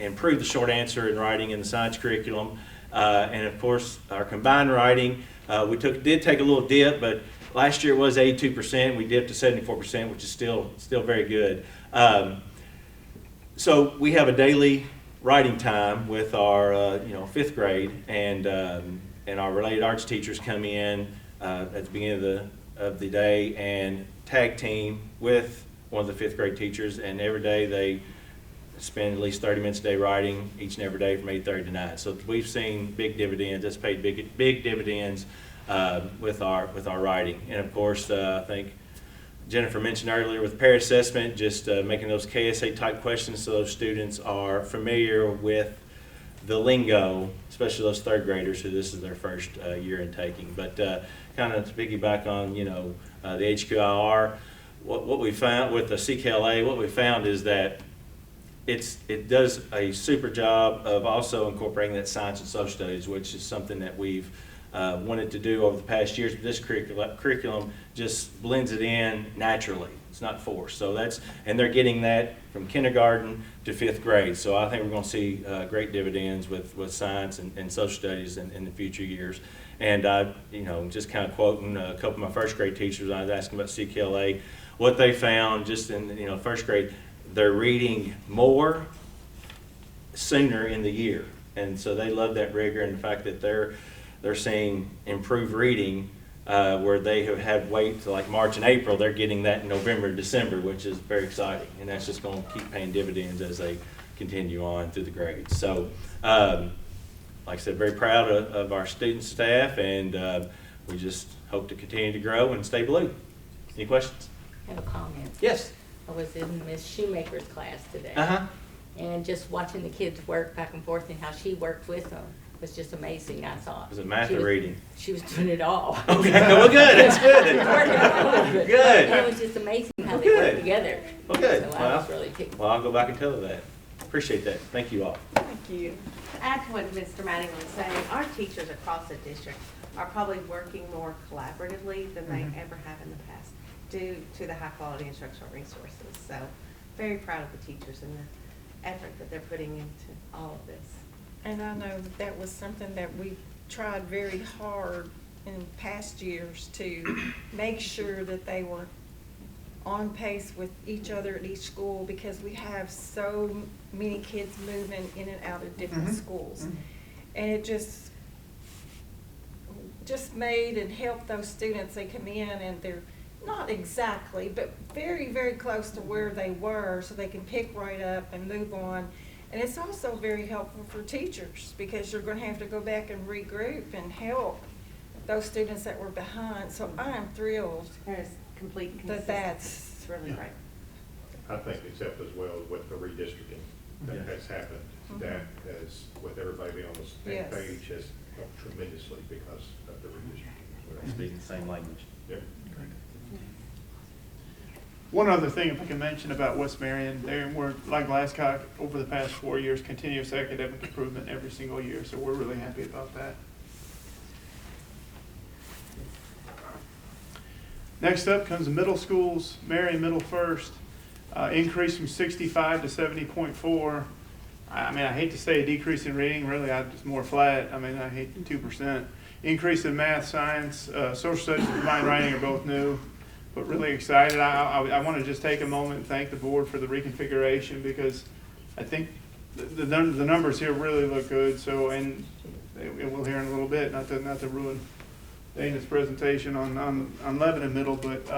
improve the short answer in writing in the science curriculum, and of course our combined writing, we did take a little dip, but last year it was 82%. We dipped to 74%, which is still very good. So we have a daily writing time with our 5th grade, and our related arts teachers come in at the beginning of the day and tag team with one of the 5th grade teachers, and every day they spend at least 30 minutes a day writing, each and every day from 8:30 to 9. So we've seen big dividends. That's paid big dividends with our writing. And of course, I think Jennifer mentioned earlier with peer assessment, just making those KSA type questions so those students are familiar with the lingo, especially those 3rd graders who this is their first year in taking. But kind of to piggyback on the HQIR, what we found with the CKLA, what we found is that it does a super job of also incorporating that science and social studies, which is something that we've wanted to do over the past years. But this curriculum just blends it in naturally. It's not forced. So and they're getting that from kindergarten to 5th grade. So I think we're going to see great dividends with science and social studies in the future years. And just kind of quoting a couple of my 1st grade teachers, I was asking about CKLA, what they found just in 1st grade, they're reading more sooner in the year. And so they love that rigor and the fact that they're seeing improved reading where they have had wait till like March and April. They're getting that in November and December, which is very exciting. And that's just going to keep paying dividends as they continue on through the grades. So, like I said, very proud of our student staff, and we just hope to continue to grow and stay blue. Any questions? I have a comment. Yes. I was in Miss Shoemaker's class today. Uh-huh. And just watching the kids work back and forth and how she worked with them was just amazing, I thought. Was it math or reading? She was doing it all. Okay, well, good. That's good. She was working all of it. Good. And it was just amazing how they worked together. Well, good. So I was really picked. Well, I'll go back and tell her that. Appreciate that. Thank you all. Thank you. To add to what Mr. Manning was saying, our teachers across the district are probably working more collaboratively than they ever have in the past due to the high quality instructional resources. So very proud of the teachers and the effort that they're putting into all of this. And I know that was something that we tried very hard in past years to make sure that they were on pace with each other at each school, because we have so many kids moving in and out of different schools. And it just made and helped those students. They come in and they're not exactly, but very, very close to where they were, so they can pick right up and move on. And it's also very helpful for teachers, because you're going to have to go back and regroup and help those students that were behind. So I am thrilled that that's really great. I think except as well with the redistricting that has happened, that has, with everybody being on the same page, has helped tremendously because of the redistricting. Speaking the same language. Yep. One other thing, if we can mention about West Marion, we're like Glasscock over the past 4 years, continuous academic improvement every single year, so we're really happy about that. Next up comes the middle schools. Marion Middle first, increase from 65 to 70.4. I mean, I hate to say a decrease in reading, really, it's more flat. I mean, I hate 2%. Increase in math, science, social studies, and combined writing are both new. But really excited. I want to just take a moment and thank the board for the reconfiguration, because I think the numbers here really look good. So, and we'll hear in a little bit, not to ruin Dana's presentation on Lebanon Middle, but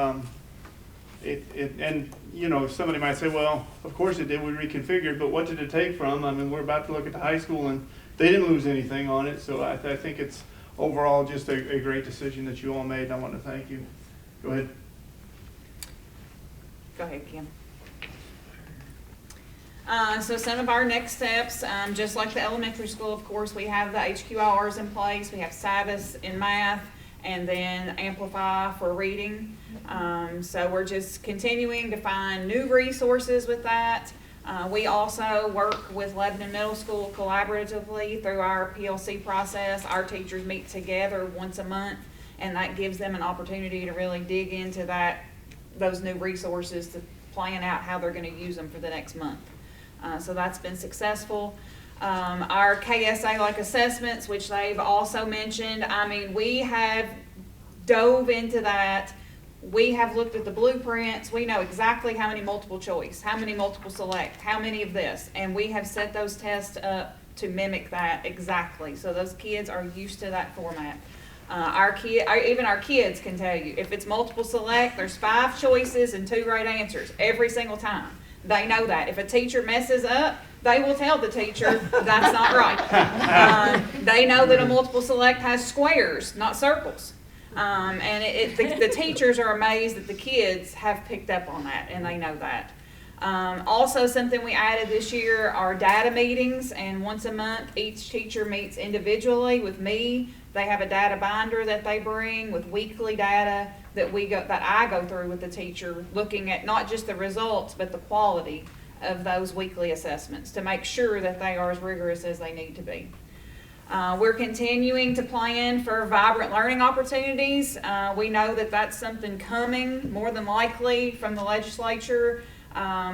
And, you know, somebody might say, well, of course it did, we reconfigured, but what did it take from? I mean, we're about to look at the high school and they didn't lose anything on it, so I think it's overall just a great decision that you all made, and I want to thank you. Go ahead. Go ahead, Kim. So some of our next steps, just like the elementary school, of course, we have the HQRs in place. We have Sabbath in math, and then Amplify for reading. So we're just continuing to find new resources with that. We also work with Lebanon Middle School collaboratively through our PLC process. Our teachers meet together once a month, and that gives them an opportunity to really dig into those new resources to plan out how they're going to use them for the next month. So that's been successful. Our KSA-like assessments, which they've also mentioned, I mean, we have dove into that. We have looked at the blueprints. We know exactly how many multiple choice, how many multiple select, how many of this, and we have set those tests up to mimic that exactly. So those kids are used to that format. Even our kids can tell you, if it's multiple select, there's 5 choices and 2 right answers every single time. They know that. If a teacher messes up, they will tell the teacher that's not right. They know that a multiple select has squares, not circles. And the teachers are amazed that the kids have picked up on that, and they know that. Also, something we added this year are data meetings, and once a month each teacher meets individually with me. They have a data binder that they bring with weekly data that I go through with the teacher, looking at not just the results but the quality of those weekly assessments to make sure that they are as rigorous as they need to be. We're continuing to plan for vibrant learning opportunities. We know that that's something coming more than likely from the legislature.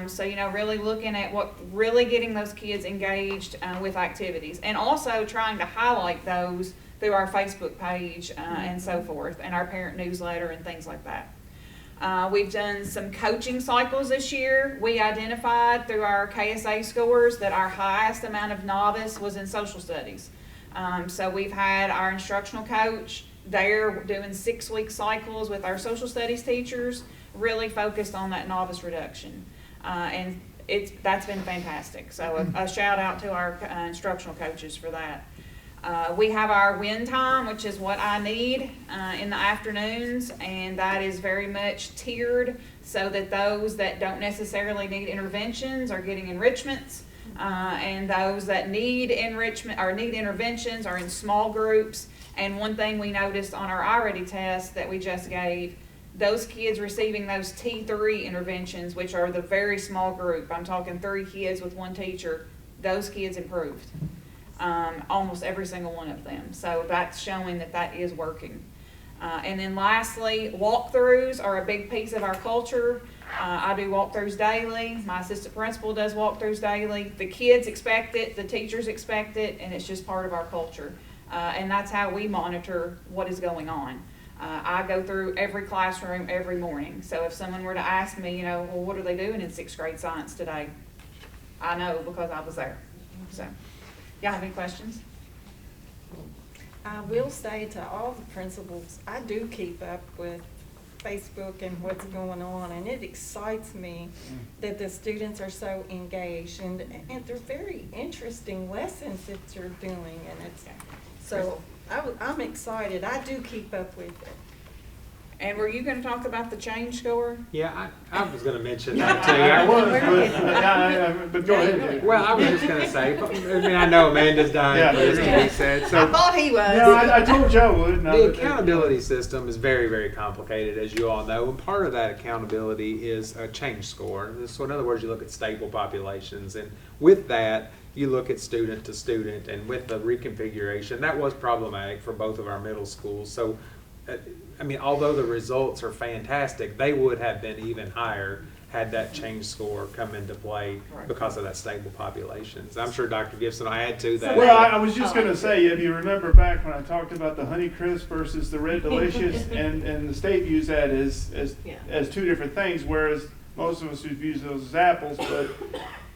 So, you know, really looking at really getting those kids engaged with activities, and also trying to highlight those through our Facebook page and so forth, and our parent newsletter and things like that. We've done some coaching cycles this year. We identified through our KSA scores that our highest amount of novice was in social studies. So we've had our instructional coach there doing 6-week cycles with our social studies teachers, really focused on that novice reduction. And that's been fantastic. So a shout out to our instructional coaches for that. We have our win time, which is what I need in the afternoons, and that is very much tiered so that those that don't necessarily need interventions are getting enrichments, and those that need enrichment or need interventions are in small groups. And one thing we noticed on our iReady test that we just gave, those kids receiving those T3 interventions, which are the very small group, I'm talking 3 kids with 1 teacher, those kids improved. Almost every single one of them. So that's showing that is working. And then lastly, walkthroughs are a big piece of our culture. I do walkthroughs daily. My assistant principal does walkthroughs daily. The kids expect it, the teachers expect it, and it's just part of our culture. And that's how we monitor what is going on. I go through every classroom every morning. So if someone were to ask me, you know, well, what are they doing in 6th grade science today? I know because I was there. So. Y'all have any questions? I will say to all the principals, I do keep up with Facebook and what's going on, and it excites me that the students are so engaged, and they're very interesting lessons that you're doing, and so I'm excited. I do keep up with it. And were you going to talk about the change score? Yeah, I was going to mention that too. But go ahead. Well, I was just going to say, I mean, I know Amanda's dying, he said. So, I thought he was. Yeah, I told you I would. The accountability system is very, very complicated, as you all know, and part of that accountability is a change score. So in other words, you look at stable populations, and with that, you look at student to student, and with the reconfiguration, that was problematic for both of our middle schools. So I mean, although the results are fantastic, they would have been even higher had that change score come into play because of that stable populations. I'm sure Dr. Gibson will add to that. Well, I was just going to say, if you remember back when I talked about the Honey Crisp versus the Red Delicious, and the state views that as 2 different things, whereas most of us would use those as apples, but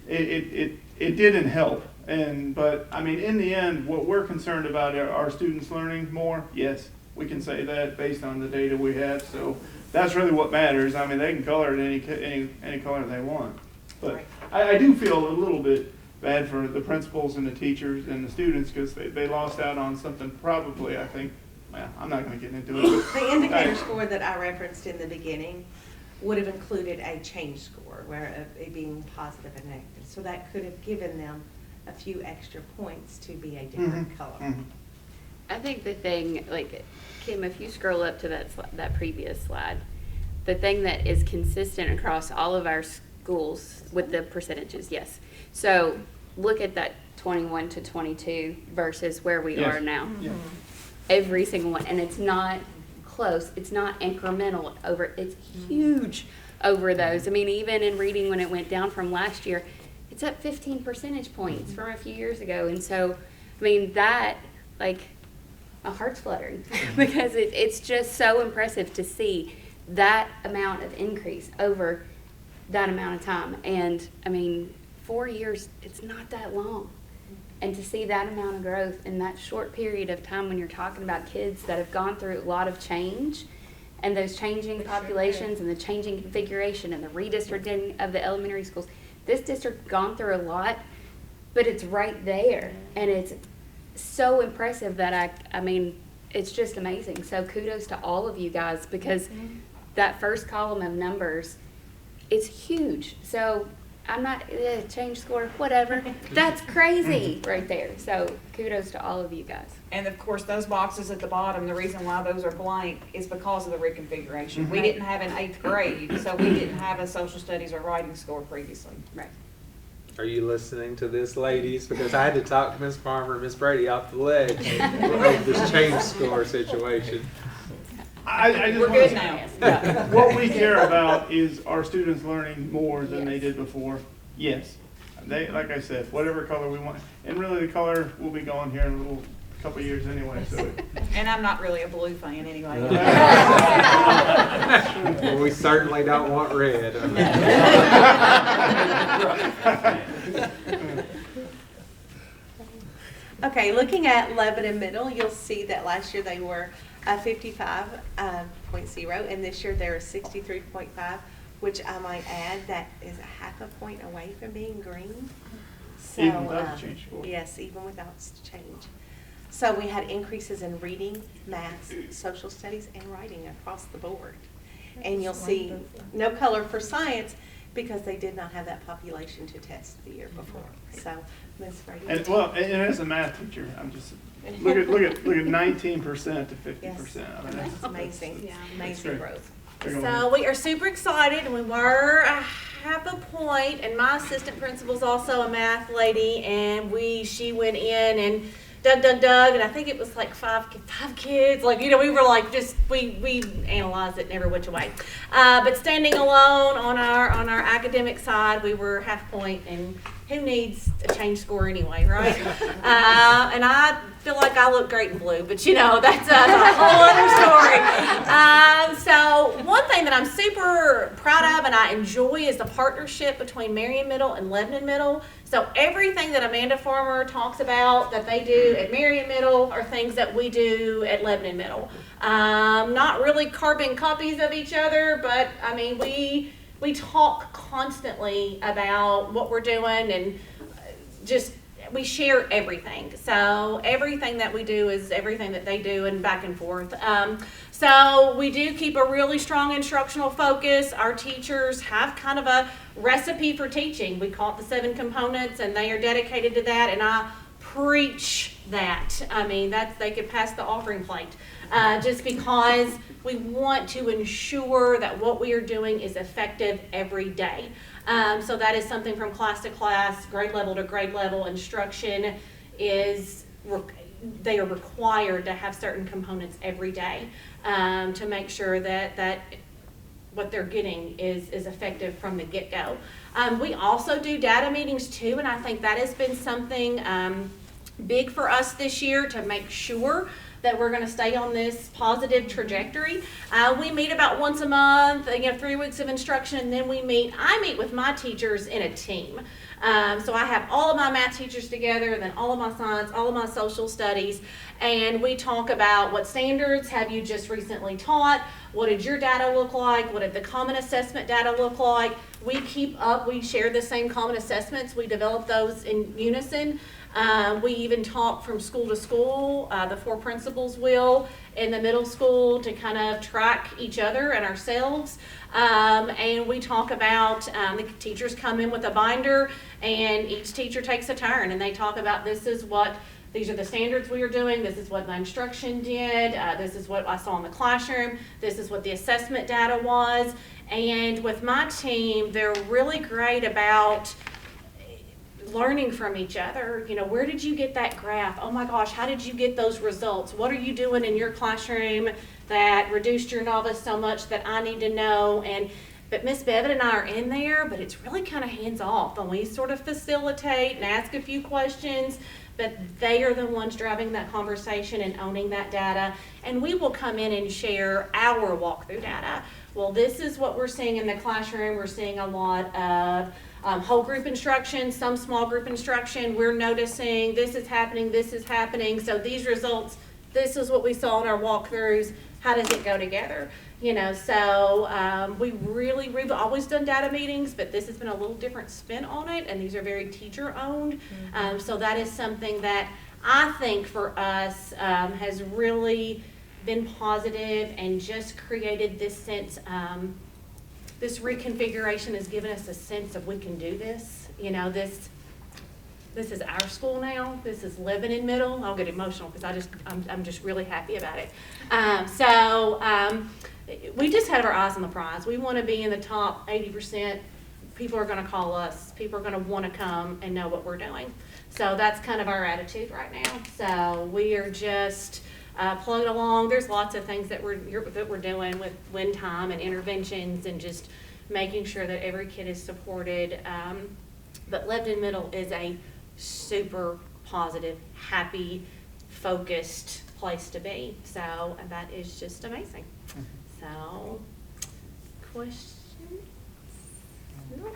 it didn't help. But I mean, in the end, what we're concerned about are our students learning more. Yes. we can say that based on the data we have. So that's really what matters. I mean, they can color it any color they want. But I do feel a little bit bad for the principals and the teachers and the students because they lost out on something probably, I think, well, I'm not going to get into it. But the indicator score that I referenced in the beginning would have included a change score, where it being positive and negative. So that could have given them a few extra points to be a different color. I think the thing, like, Kim, if you scroll up to that previous slide, the thing that is consistent across all of our schools with the percentages, yes. So look at that 21 to 22 versus where we are now. Yeah. Every single one, and it's not close, it's not incremental over, it's huge over those. I mean, even in reading when it went down from last year, it's up 15 percentage points from a few years ago. And so, I mean, that, like, my heart's fluttering because it's just so impressive to see that amount of increase over that amount of time. And I mean, 4 years, it's not that long. And to see that amount of growth in that short period of time when you're talking about kids that have gone through a lot of change and those changing populations and the changing configuration and the redistricting of the elementary schools, this district gone through a lot, but it's right there. And it's so impressive that I mean, it's just amazing. So kudos to all of you guys because that first column of numbers, it's huge. So I'm not, change score, whatever. That's crazy right there. So kudos to all of you guys. And of course, those boxes at the bottom, the reason why those are blank is because of the reconfiguration. We didn't have an 8th grade, so we didn't have a social studies or writing score previously. Right. Are you listening to this, ladies? Because I had to talk Ms. Farmer and Ms. Brady off the ledge over this change score situation. I just We're want good to now. say, what we care about is our students learning more than they did before. Yes. They, like I said, whatever color we want. And really the color will be gone here in a little couple of years anyway. So. And I'm not really a blue fan anyway. Well, we certainly don't want red. Okay, looking at Lebanon Middle, you'll see that last year they were 55.0, and this year they're 63.5, which I might add that is a half a point away from being green. So, even without the change score. Yes, even without change. So we had increases in reading, math, social studies, and writing across the board. And you'll see no color for science because they did not have that population to test the year before. So, Ms. Brady. And well, and as a math teacher, I'm just look at 19% to 50%. Yes. I mean, That's amazing. Yeah, amazing growth. So we are super excited, and we were a half a point, and my assistant principal's also a math lady, and she went in and dug, and I think it was like five kids. Like, you know, we were like we analyzed it in every which way. But standing alone on our academic side, we were half point, and who needs a change score anyway, right? And I feel like I look great in blue, but you know, that's a whole other story. So one thing that I'm super proud of and I enjoy is the partnership between Marion Middle and Lebanon Middle. So everything that Amanda Farmer talks about that they do at Marion Middle are things that we do at Lebanon Middle. Not really carbon copies of each other, but I mean, we talk constantly about what we're doing and just we share everything. So everything that we do is everything that they do and back and forth. So we do keep a really strong instructional focus. Our teachers have kind of a recipe for teaching. We call it the 7 components, and they are dedicated to that, and I preach that. I mean, they could pass the offering plate just because we want to ensure that what we are doing is effective every day. So that is something from class to class, grade level to grade level. Instruction is, they are required to have certain components every day to make sure that what they're getting is effective from the get-go. We also do data meetings too, and I think that has been something big for us this year to make sure that we're going to stay on this positive trajectory. We meet about once a month, 3 weeks of instruction, and then I meet with my teachers in a team. So I have all of my math teachers together, and then all of my science, all of my social studies, and we talk about what standards have you just recently taught, what did your data look like, what did the common assessment data look like. We keep up, we share the same common assessments, we develop those in unison. We even talk from school to school, the 4 principals will, in the middle school to kind of track each other and ourselves. And we talk about, the teachers come in with a binder and each teacher takes a turn and they talk about these are the standards we are doing, this is what the instruction did, this is what I saw in the classroom, this is what the assessment data was. And with my team, they're really great about learning from each other. Where did you get that graph? Oh my gosh, how did you get those results? What are you doing in your classroom that reduced your novice so much that I need to know? But Miss Bevan and I are in there, but it's really kind of hands off, and we sort of facilitate and ask a few questions, but they are the ones driving that conversation and owning that data. And we will come in and share our walkthrough data. Well, this is what we're seeing in the classroom. We're seeing a lot of whole group instruction, some small group instruction. We're noticing this is happening. So these results, this is what we saw in our walkthroughs. How does it go together? So we've always done data meetings, but this has been a little different spin on it, and these are very teacher owned. So that is something that I think for us has really been positive and just created this sense, this reconfiguration has given us a sense of we can do this. This is our school now. This is living in middle. I'll get emotional because I'm just really happy about it. We just have our eyes on the prize. We want to be in the top 80%. People are going to call us. People are going to want to come and know what we're doing. So that's kind of our attitude right now. So we are just plugging along. There's lots of things that we're doing with win time and interventions and just making sure that every kid is supported. But Lebanon Middle is a super positive, happy, focused place to be. So that is just amazing. So, questions? No?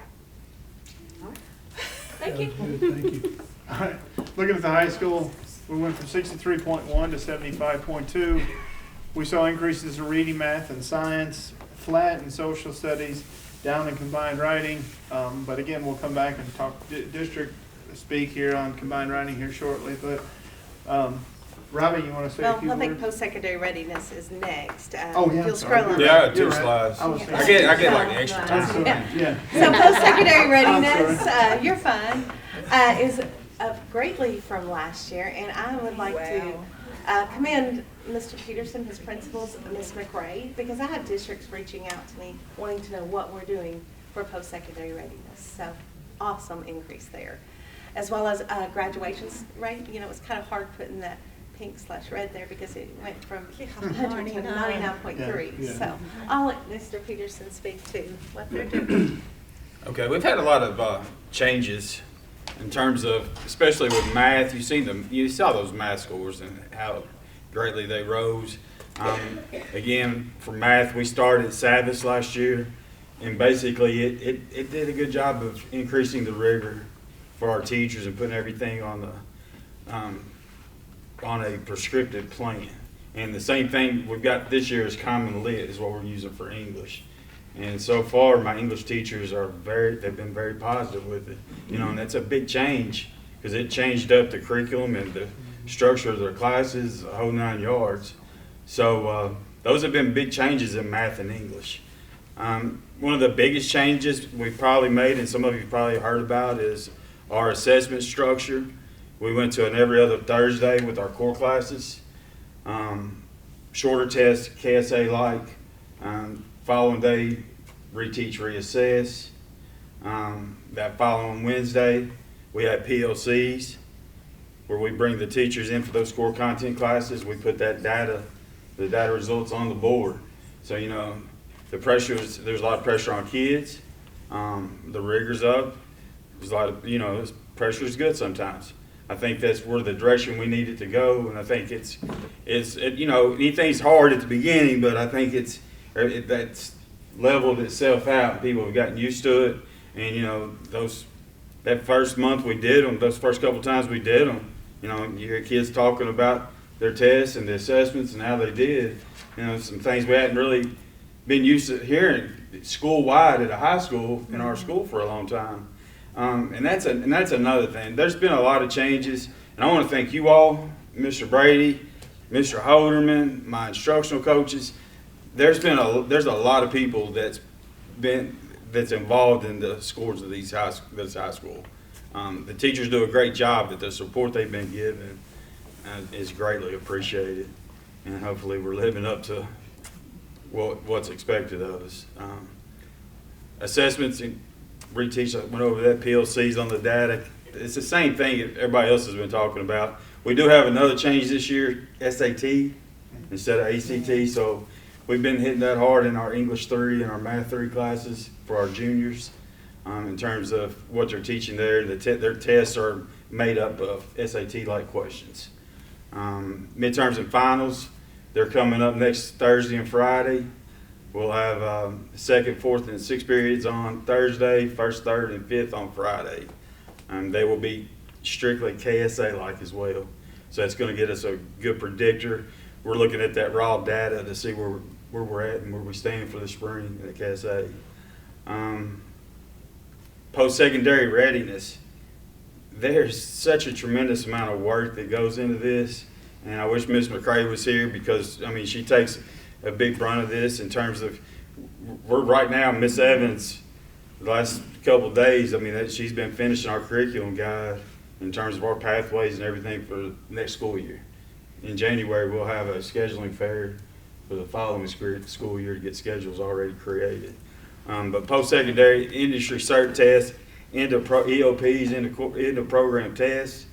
All right. Thank you. Thank you. All right. Looking at the high school, we went from 63.1 to 75.2. We saw increases in reading, math, and science, flat in social studies, down in combined writing. But again, we'll come back and talk district speak here on combined writing here shortly. But Robbie, you want to say a few words? I think post-secondary readiness is next. Oh, yeah. If you'll scroll on. Yeah, I got 2 slides. I get like extra time. Yeah. So post-secondary readiness, you're fine, is up greatly from last year, and I would like to commend Mr. Peterson, his principals, Ms. McRae, because I have districts reaching out to me wanting to know what we're doing for post-secondary readiness. So awesome increase there. As well as graduations rate. It's kind of hard putting that pink/red there because it went from 100 to 99.3. Yeah. So I'll let Mr. Peterson speak to what they're doing. Okay, we've had a lot of changes in terms of, especially with math. You saw those math scores and how greatly they rose. Again, for math, we started Savas last year, and basically it did a good job of increasing the rigor for our teachers and putting everything on a prescriptive plan. And the same thing we've got this year is Common Lit is what we're using for English. And so far, my English teachers they've been very positive with it. And that's a big change because it changed up the curriculum and the structure of their classes, the whole 9 yards. So those have been big changes in math and English. One of the biggest changes we've probably made, and some of you probably heard about, is our assessment structure. We went to an every other Thursday with our core classes. Shorter tests, KSA-like. Following day, reteach, reassess. That following Wednesday, we had PLCs where we bring the teachers in for those core content classes. We put the data results on the board. So, there's a lot of pressure on kids. The rigor's up. There's a lot of, pressure is good sometimes. I think that's where the direction we need it to go, and I think it's you know, anything's hard at the beginning, but I think that's leveled itself out. People have gotten used to it, and you know, that first month we did them, those first couple times we did them, you know, you hear kids talking about their tests and the assessments and how they did, you know, some things we hadn't really been used to hearing school-wide at a high school in our school for a long time. And that's another thing. There's been a lot of changes, and I want to thank you all, Mr. Brady, Mr. Holderman, my instructional coaches. There's a lot of people that's involved in the scores of this high school. The teachers do a great job, but the support they've been given is greatly appreciated, and hopefully we're living up to what's expected of us. Assessments and reteach, I went over that, PLCs on the data. It's the same thing everybody else has been talking about. We do have another change this year, SAT instead of ACT, so we've been hitting that hard in our English 3 and our Math 3 classes for our juniors in terms of what they're teaching there. Their tests are made up of SAT-like questions. Midterms and finals, they're coming up next Thursday and Friday. We'll have second, fourth, and sixth periods on Thursday, first, third, and fifth on Friday. They will be strictly KSA-like as well. So that's going to get us a good predictor. We're looking at that raw data to see where we're at and where we stand for the spring at KSA. Post-secondary readiness. There's such a tremendous amount of work that goes into this, and I wish Ms. McCrae was here because, I mean, she takes a big brunt of this in terms of, we're right now, Miss Evans, the last couple of days, I mean, she's been finishing our curriculum guide in terms of our pathways and everything for next school year. In January, we'll have a scheduling fair for the following school year to get schedules already created. But post-secondary industry cert tests, EOPs, into program tests.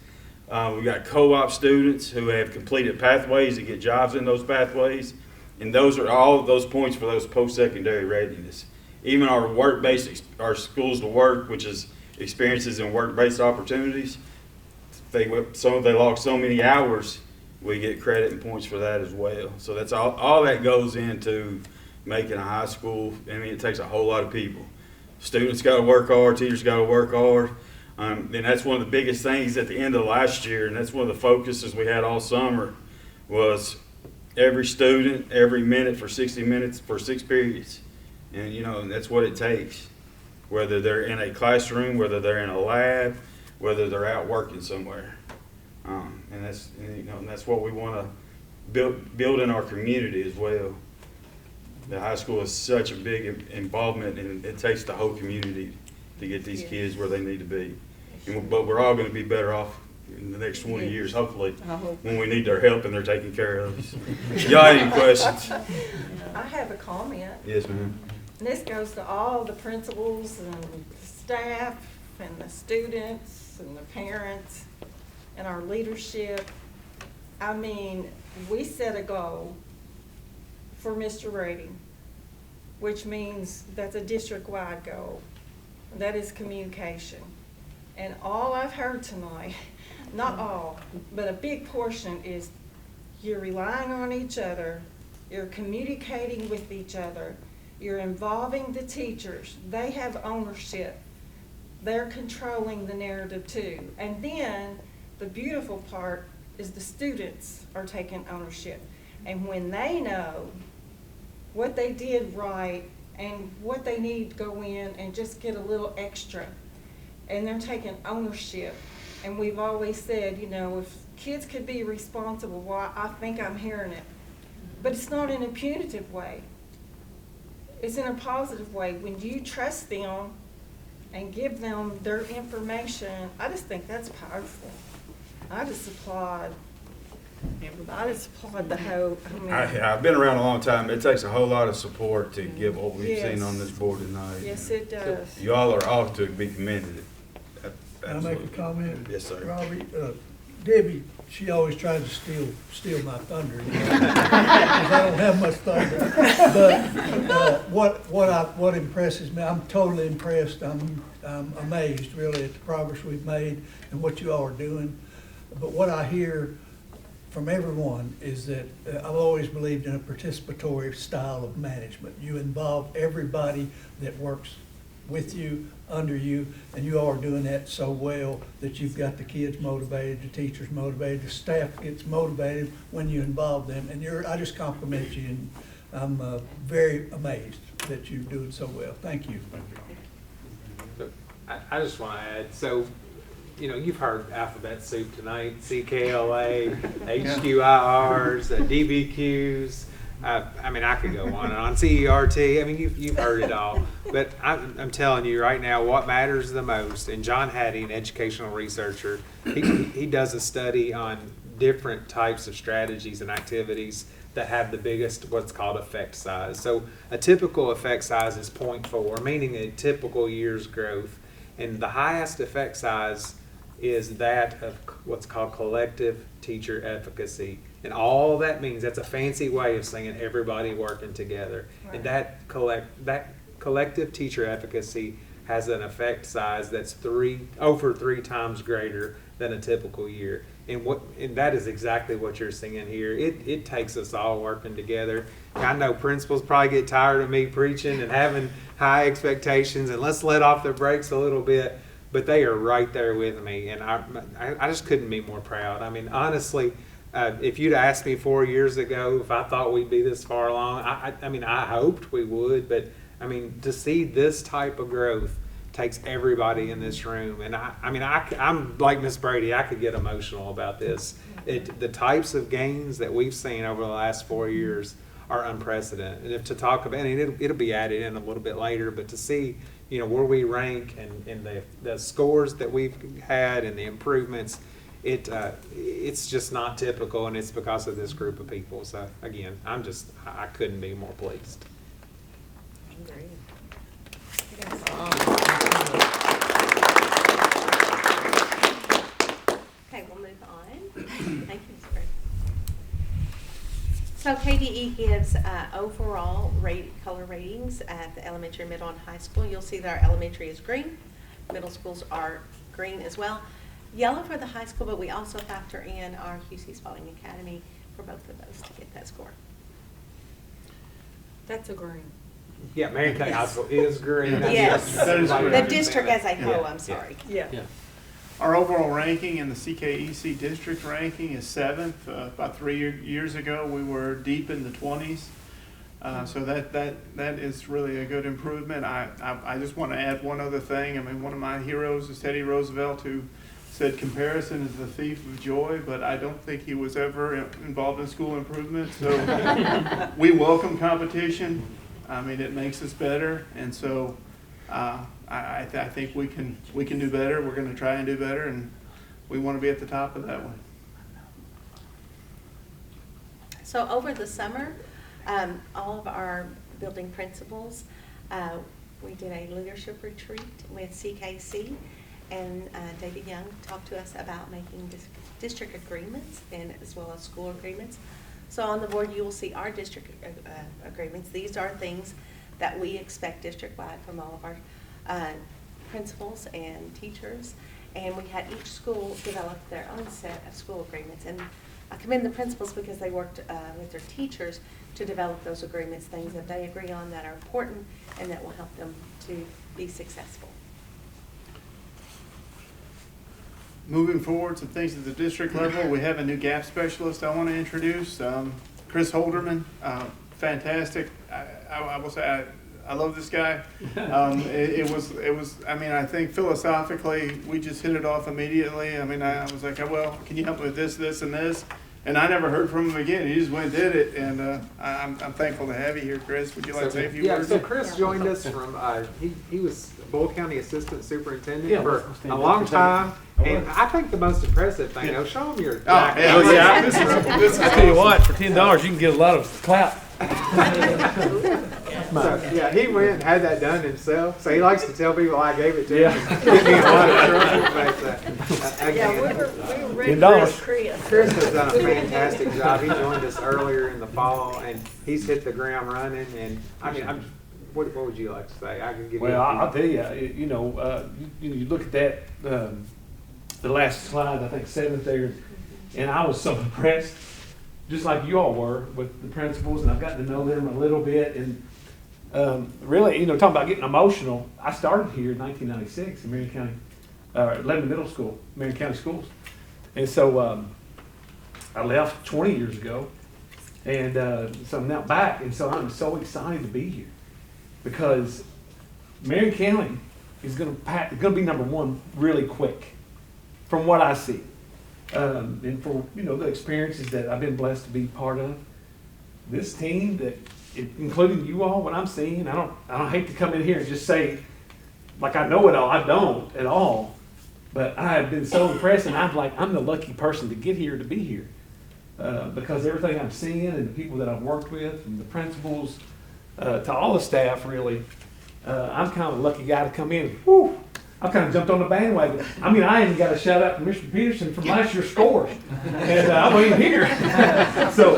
We've got co-op students who have completed pathways to get jobs in those pathways. And those are all of those points for those post-secondary readiness. Even our work-based, our schools to work, which is experiences in work-based opportunities, they log so many hours, we get credit and points for that as well. So that's all that goes into making a high school. I mean, it takes a whole lot of people. Students got to work hard, teachers got to work hard. And that's one of the biggest things at the end of last year, and that's one of the focuses we had all summer, was every student, every minute for 60 minutes for 6 periods. And, you know, and that's what it takes. Whether they're in a classroom, whether they're in a lab, whether they're out working somewhere. And that's, you know, and that's what we want to build in our community as well. The high school is such a big involvement, and it takes the whole community to get these kids where they need to be. But we're all going to be better off in the next 20 years, hopefully, when we need their help and they're taken care of. Y'all have any questions? I have a comment. Yes, ma'am. And this goes to all the principals and staff and the students and the parents and our leadership. I mean, we set a goal for Mr. Rating, which means that's a district-wide goal. That is communication. And all I've heard tonight, not all, but a big portion is you're relying on each other, you're communicating with each other, you're involving the teachers. They have ownership. They're controlling the narrative too. And then the beautiful part is the students are taking ownership. And when they know what they did right and what they need to go in and just get a little extra, and they're taking ownership. And we've always said, you know, if kids could be responsible, well, I think I'm hearing it. But it's not in a punitive way. It's in a positive way. When you trust them and give them their information, I just think that's powerful. I just applaud the whole. I've been around a long time. It takes a whole lot of support to give what we've seen on this board tonight. Yes, it does. You all are all to be commended. Can I make a comment? Yes, sir. Robbie, Debbie, she always tries to steal my thunder, you know, 'cause I don't have much thunder. But what impresses me, I'm totally impressed. I'm amazed, really, at the progress we've made and what you all are doing. But what I hear from everyone is that I've always believed in a participatory style of management. You involve everybody that works with you, under you, and you all are doing that so well that you've got the kids motivated, the teachers motivated, the staff gets motivated when you involve them. And I just compliment you, and I'm very amazed that you're doing so well. Thank you. I just want to add, so, you know, you've heard alphabet soup tonight, CKLA, HQIRs, DBQs. I mean, I could go on and on, CERT. I mean, you've heard it all. But I'm telling you right now, what matters the most, and John Hattie, an educational researcher, he does a study on different types of strategies and activities that have the biggest, what's called effect size. So a typical effect size is 0.4, meaning a typical year's growth. And the highest effect size is that of what's called collective teacher efficacy. And all that means, that's a fancy way of saying everybody working together. Right. And that collective teacher efficacy has an effect size that's over 3 times greater than a typical year. And that is exactly what you're seeing here. It takes us all working together. I know principals probably get tired of me preaching and having high expectations and let's let off the brakes a little bit, but they are right there with me, and I just couldn't be more proud. I mean, honestly, if you'd asked me 4 years ago if I thought we'd be this far along, I mean, I hoped we would, but I mean, to see this type of growth takes everybody in this room. And I'm like Miss Brady, I could get emotional about this. The types of gains that we've seen over the last 4 years are unprecedented. And if to talk about, and it'll be added in a little bit later, but to see, you know, where we rank and the scores that we've had and the improvements, it's just not typical, and it's because of this group of people. So again, I couldn't be more pleased. Great. Okay, we'll move on. Thank you, Ms. Brady. So KDE gives overall color ratings at the elementary, middle, and high school. You'll see that our elementary is green, middle schools are green as well. Yellow for the high school, but we also factor in our QC Spalding Academy for both of those to get that score. That's a green. Yeah, Marion County High School is green. Yes, the district as a whole, Yeah. I'm sorry. Yeah. Our overall ranking in the CKEC district ranking is 7th. About 3 years ago, we were deep in the 20s. So that is really a good improvement. I just want to add one other thing. I mean, one of my heroes is Teddy Roosevelt, who said comparison is the thief of joy, but I don't think he was ever involved in school improvement. So we welcome competition. I mean, it makes us better, and so I think we can do better. We're going to try and do better, and we want to be at the top of that one. So over the summer, all of our building principals, we did a leadership retreat with CKC, and David Young talked to us about making district agreements and as well as school agreements. So on the board, you will see our district agreements. These are things that we expect district-wide from all of our principals and teachers. And we had each school develop their own set of school agreements. And I commend the principals because they worked with their teachers to develop those agreements, things that they agree on that are important and that will help them to be successful. Moving forward, some things at the district level. We have a new gap specialist I want to introduce, Chris Holderman. Fantastic. I will say I love this guy. It was. I mean, I think philosophically we just hit it off immediately. I mean, I was like, well, can you help me with this, this, and this? And I never heard from him again. He just went and did it, and I'm thankful to have you here, Chris. Would you like to say a few words? Yeah, so Chris joined us from, he was Boyle County Assistant Superintendent for a long time, and I think the most impressive thing, show him your jacket. This is I tell you what, for $10 you can get a lot of clout. So, yeah, he went and had that done himself. So he likes to tell people I gave it to him. Get me in a lot of trouble. But, we were ready for Chris. Chris has done a fantastic job. He joined us earlier in the fall, and he's hit the ground running. And I mean, what would you like to say? I can give you. Well, I'll tell you. You look at that the last slide, I think 7th there, and I was so impressed, just like you all were, with the principals, and I've gotten to know them a little bit, and really, you know, talking about getting emotional, I started here in 1996 in Marion County, Lebanon Middle School, Marion County Schools, and so I left 20 years ago, and so I'm now back, and so I'm so excited to be here, because Marion County is going to be number one really quick, from what I see, and for the experiences that I've been blessed to be part of. This team, including you all, what I'm seeing, I don't hate to come in here and just say like I know it all. I don't at all, but I have been so impressed, and I'm the lucky person to get here, to be here, because everything I'm seeing and the people that I've worked with, and the principals, to all the staff, really. I'm kind of a lucky guy to come in. Whew, I kind of jumped on the bandwagon. I mean, I even got a shout out from Mr. Peterson from last year's scores, and I wasn't here. So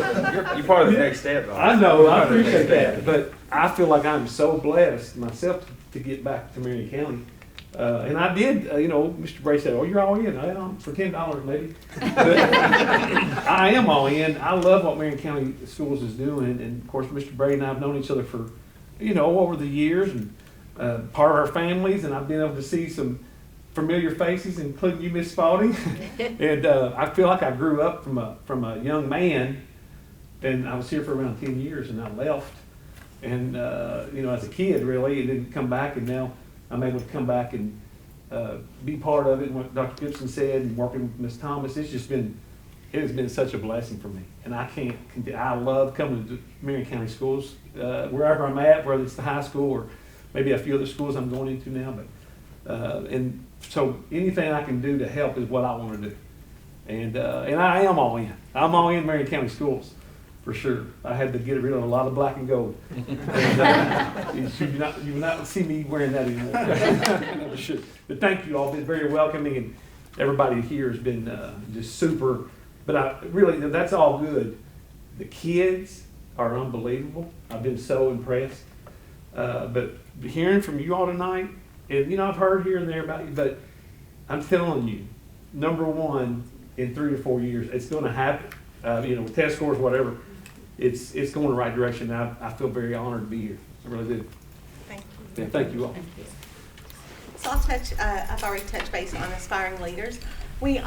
you're part of the next step. I know, I appreciate that, but I feel like I'm so blessed myself to get back to Marion County. And I did, Mr. Bray said, "Oh, you're all in." For $10 maybe. But I am all in. I love what Marion County Schools is doing, and of course, Mr. Bray and I have known each other for over the years, and part of our families, and I've been able to see some familiar faces, including you, Miss Spalding. And I feel like I grew up from a young man, and I was here for around 10 years, and I left, and as a kid, really, and didn't come back, and now I'm able to come back and be part of it. And what Dr. Gibson said, and working with Ms. Thomas, it has been such a blessing for me, and I love coming to Marion County Schools, wherever I'm at, whether it's the high school or maybe a few other schools I'm going into now. But and so anything I can do to help is what I want to do, and I am all in. I'm all in Marion County Schools, for sure. I had to get rid of a lot of black and gold, and you will not see me wearing that anymore. For sure. But thank you all. Been very welcoming, and everybody here has been just super. But that's all good. The kids are unbelievable. I've been so impressed. But hearing from you all tonight, and I've heard here and there about you, but I'm telling you, number one, in 3 to 4 years, it's going to happen. With test scores, whatever, it's going the right direction. I feel very honored to be here. I really do. Thank you. Yeah, thank you all. Thank you. So I've already touched base on aspiring leaders. We,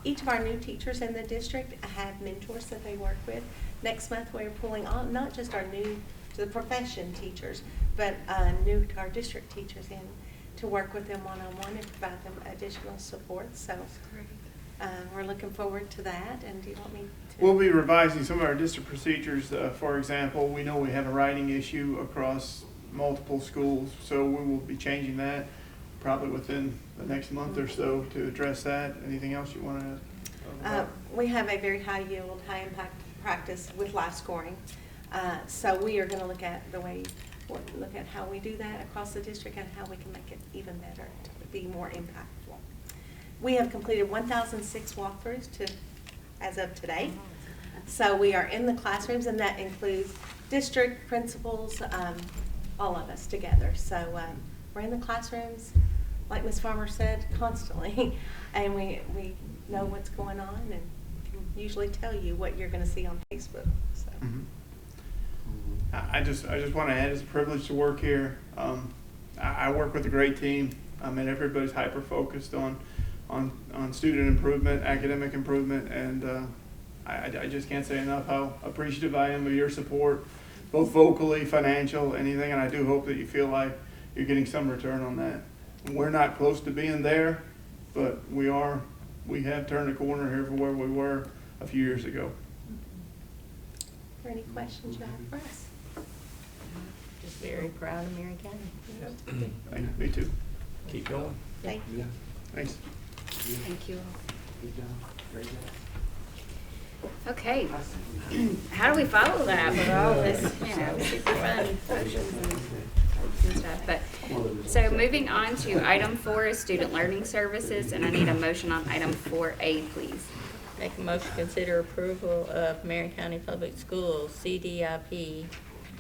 each of our new teachers in the district have mentors that they work with. Next month, we're pulling on not just our new to the profession teachers, but new to our district teachers in to work with them one-on-one and provide them additional support. So we're looking forward to that. And do you want me to? We'll be revising some of our district procedures. For example, we know we have a writing issue across multiple schools, so we will be changing that probably within the next month or so to address that. Anything else you want to? We have a very high yield, high impact practice with live scoring. So we are going to look at how we do that across the district and how we can make it even better to be more impactful. We have completed 1,006 walkthroughs as of today. So we are in the classrooms, and that includes district principals, all of us together. So we're in the classrooms, like Ms. Farmer said, constantly, and we know what's going on and can usually tell you what you're going to see on Facebook. So. Mm-hmm. I just want to add, it's a privilege to work here. I work with a great team. And everybody's hyper focused on student improvement, academic improvement, and I just can't say enough how appreciative I am of your support, both vocally, financial, anything. And I do hope that you feel like you're getting some return on that. We're not close to being there, but we have turned a corner here from where we were a few years ago. Are there any questions you have for us? Just very proud of Marion County. Yep. Thank you. Me too. Keep going. Thank you. Thanks. Thank you. Good job. Great job. Okay, how do we follow that with all this, super fun motions and stuff? But, so moving on to item 4 is student learning services, and I need a motion on item 4A, please. Make a motion to consider approval of Marion County Public Schools CDIP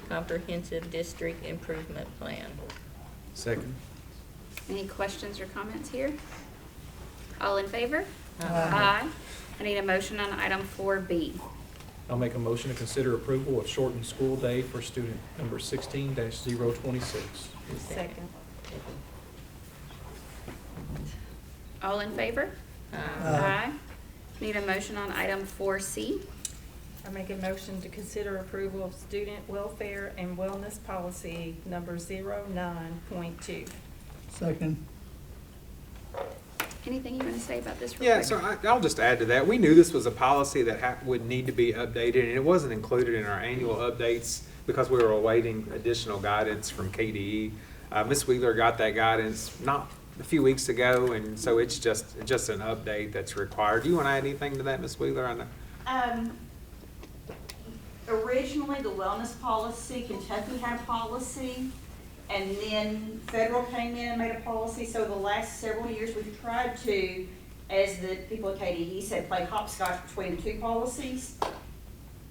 Comprehensive District Improvement Plan. Second. Any questions or comments here? All in favor? Aye. I need a motion on item 4B. I'll make a motion to consider approval of shortened school day for student number 16-026. Second. All in favor? Aye. Need a motion on item 4C. I make a motion to consider approval of student welfare and wellness policy number 09.2. Second. Anything you want to say about this real Yeah, quick? so I'll just add to that. We knew this was a policy that would need to be updated, and it wasn't included in our annual updates because we were awaiting additional guidance from KDE. Ms. Wheeler got that guidance not a few weeks ago, and so it's just an update that's required. Do you want to add anything to that, Ms. Wheeler? I know. Originally, the wellness policy, Kentucky had a policy, and then federal came in and made a policy. So the last several years, we've tried to, as the people at KDE said, play hopscotch between the two policies.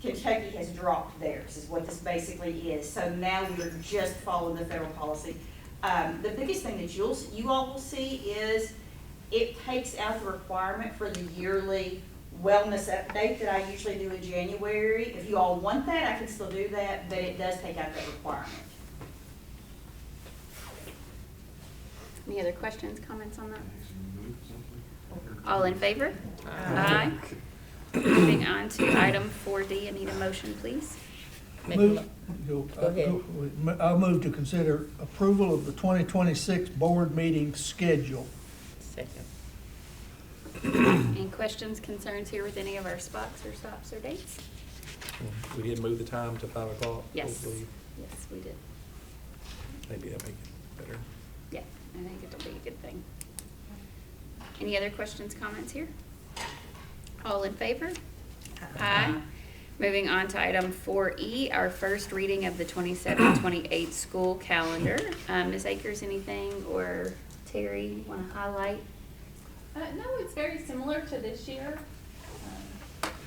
Kentucky has dropped theirs, is what this basically is. So now we're just following the federal policy. The biggest thing that you all will see is it takes out the requirement for the yearly wellness update that I usually do in January. If you all want that, I can still do that, but it does take out that requirement. Any other questions, comments on that? All in favor? Aye. Moving on to item 4D, I need a motion, please. I'll move to consider approval of the 2026 board meeting schedule. Second. Any questions, concerns here with any of our spots or stops or dates? We did move the time to 5 o'clock. Yes. hopefully. Yes, we did. Maybe that'll make it better. Yeah, I think it'll be a good thing. Any other questions, comments here? All in favor? Aye. Moving on to item 4E, our first reading of the 27-28 school calendar. Ms. Akers, anything, or Terry, want to highlight? No, it's very similar to this year.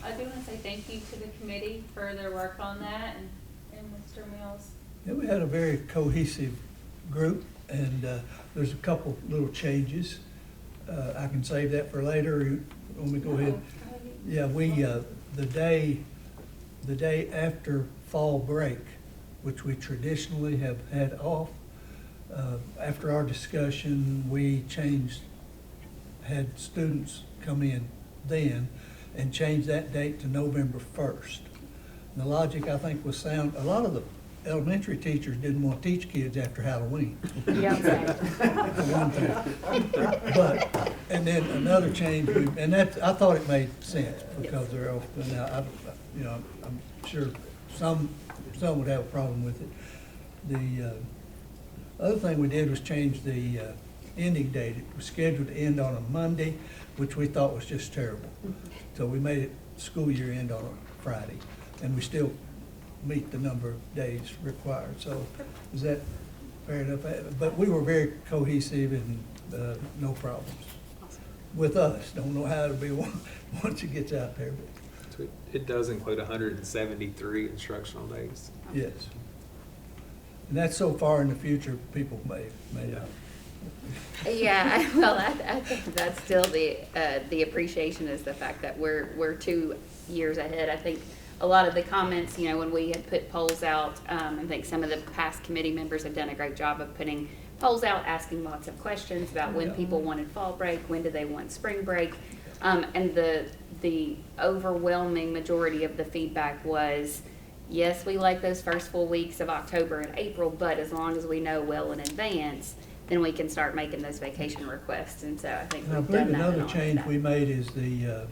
I do want to say thank you to the committee for their work on that and Mr. Mills. Yeah, we had a very cohesive group, and there's a couple little changes. I can save that for later. When we go ahead. Yeah, the day after fall break, which we traditionally have had off, after our discussion, we had students come in then and change that date to November 1st. And the logic, I think, was sound. A lot of the elementary teachers didn't want to teach kids after Halloween. Yeah. For one thing. But, and then another change, and that, I thought it made sense because they're off, now, I'm sure some would have a problem with it. The other thing we did was change the ending date. It was scheduled to end on a Monday, which we thought was just terrible. So we made it school year end on a Friday, and we still meet the number of days required. So is that fair enough? But we were very cohesive and no problems with us. Don't know how it'll be once it gets out there. But So it does include 173 instructional days. yes. And that's so far in the future, people may not. Yeah, well, I think that's still the appreciation is the fact that we're 2 years ahead. I think a lot of the comments, when we had put polls out, I think some of the past committee members have done a great job of putting polls out, asking lots of questions about when people wanted fall break, when do they want spring break, and the overwhelming majority of the feedback was, yes, we like those first full weeks of October and April, but as long as we know well in advance, then we can start making those vacation requests. And so I think And I we've believe done that. another change we made is the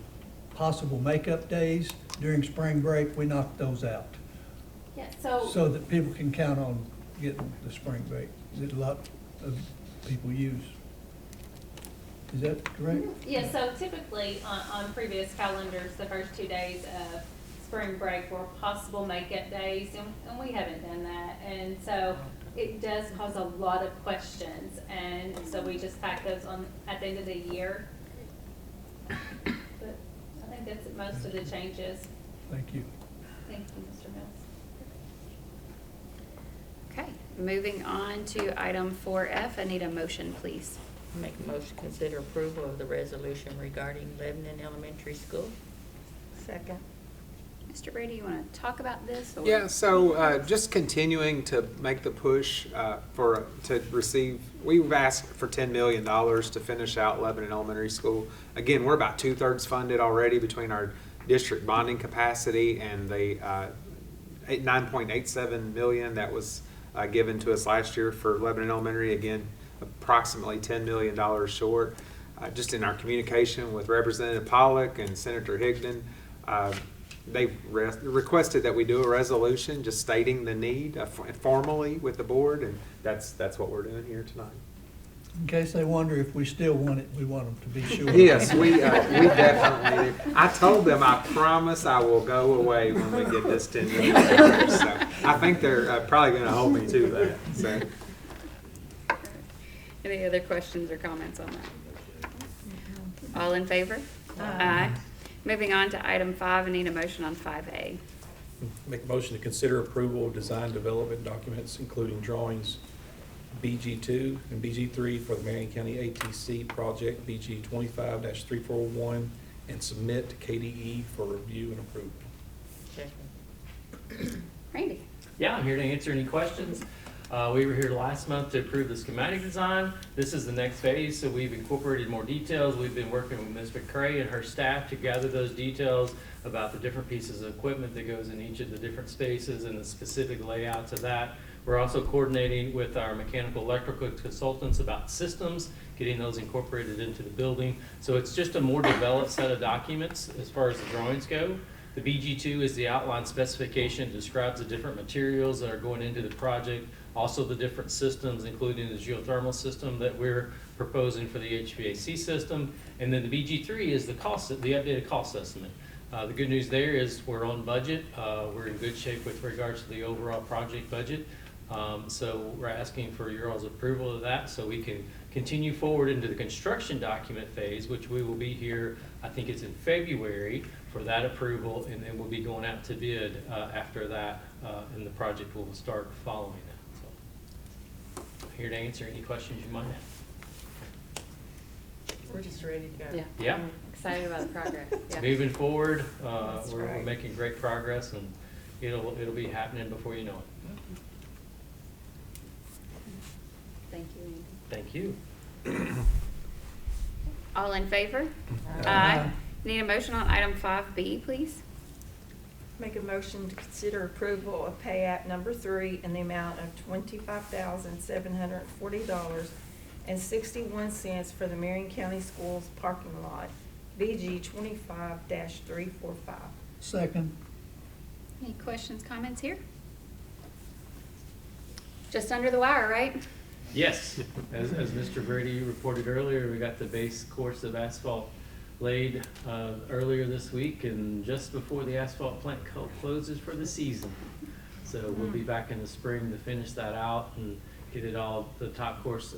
possible makeup days during spring break. We knocked those out Yeah, so that people can count on getting the spring break that a lot of people use. Is that correct? yeah, so typically on previous calendars, the first 2 days of spring break were possible makeup days, and we haven't done that. And so it does cause a lot of questions, and so we just pack those on at the end of the year. But I think that's most of the changes. Thank you. Thank you, Mr. Mills. Okay, moving on to item 4F, I need a motion, please. Make a motion to consider approval of the resolution regarding Lebanon Elementary School. Second. Mr. Brady, you want to talk about this? Or? Yeah, so just continuing to make the push to receive, we've asked for $10 million to finish out Lebanon Elementary School. Again, we're about 2/3 funded already between our district bonding capacity and the $9.87 million that was given to us last year for Lebanon Elementary. Again, approximately $10 million short. Just in our communication with Representative Pollock and Senator Higdon, they requested that we do a resolution just stating the need formally with the board, and that's what we're doing here tonight. In case they wonder if we still want it, we want them to be sure. Yes, we definitely do. I told them, I promise I will go away when we get this $10 million. So I think they're probably going to hold me to that. So. Any other questions or comments on that? All in favor? Aye. Moving on to item 5, I need a motion on 5A. Make a motion to consider approval of design development documents, including drawings BG2 and BG3 for the Marion County ATC project BG 25-341, and submit to KDE for review and approval. Second. Randy? Yeah, I'm here to answer any questions. We were here last month to approve the schematic design. This is the next phase, so we've incorporated more details. We've been working with Ms. McCray and her staff to gather those details about the different pieces of equipment that goes in each of the different spaces and the specific layouts of that. We're also coordinating with our mechanical electrical consultants about systems, getting those incorporated into the building. So it's just a more developed set of documents as far as the drawings go. The BG2 is the outline specification, describes the different materials that are going into the project, also the different systems, including the geothermal system that we're proposing for the HVAC system. And then the BG3 is the updated cost estimate. The good news there is we're on budget. We're in good shape with regards to the overall project budget. So we're asking for your all's approval of that so we can continue forward into the construction document phase, which we will be here, I think it's in February, for that approval, and then we'll be going out to bid after that, and the project will start following that. So I'm here to answer any questions you might have. We're just ready to go. Yeah. I'm excited about the progress. Yeah. Moving forward, we're right. making great progress, and it'll be happening before you know it. Thank you, Andy. Thank you. All in favor? Aye. Need a motion on item 5B, please? Make a motion to consider approval of pay app number 3 in the amount of $25,740.61 for the Marion County Schools parking lot, BG 25-345. Second. Any questions, comments here? Just under the wire, right? Yes, as Mr. Brady reported earlier, we got the base course of asphalt laid earlier this week, and just before the asphalt plant closes for the season. So we'll be back in the spring to finish that out and get it all, the top course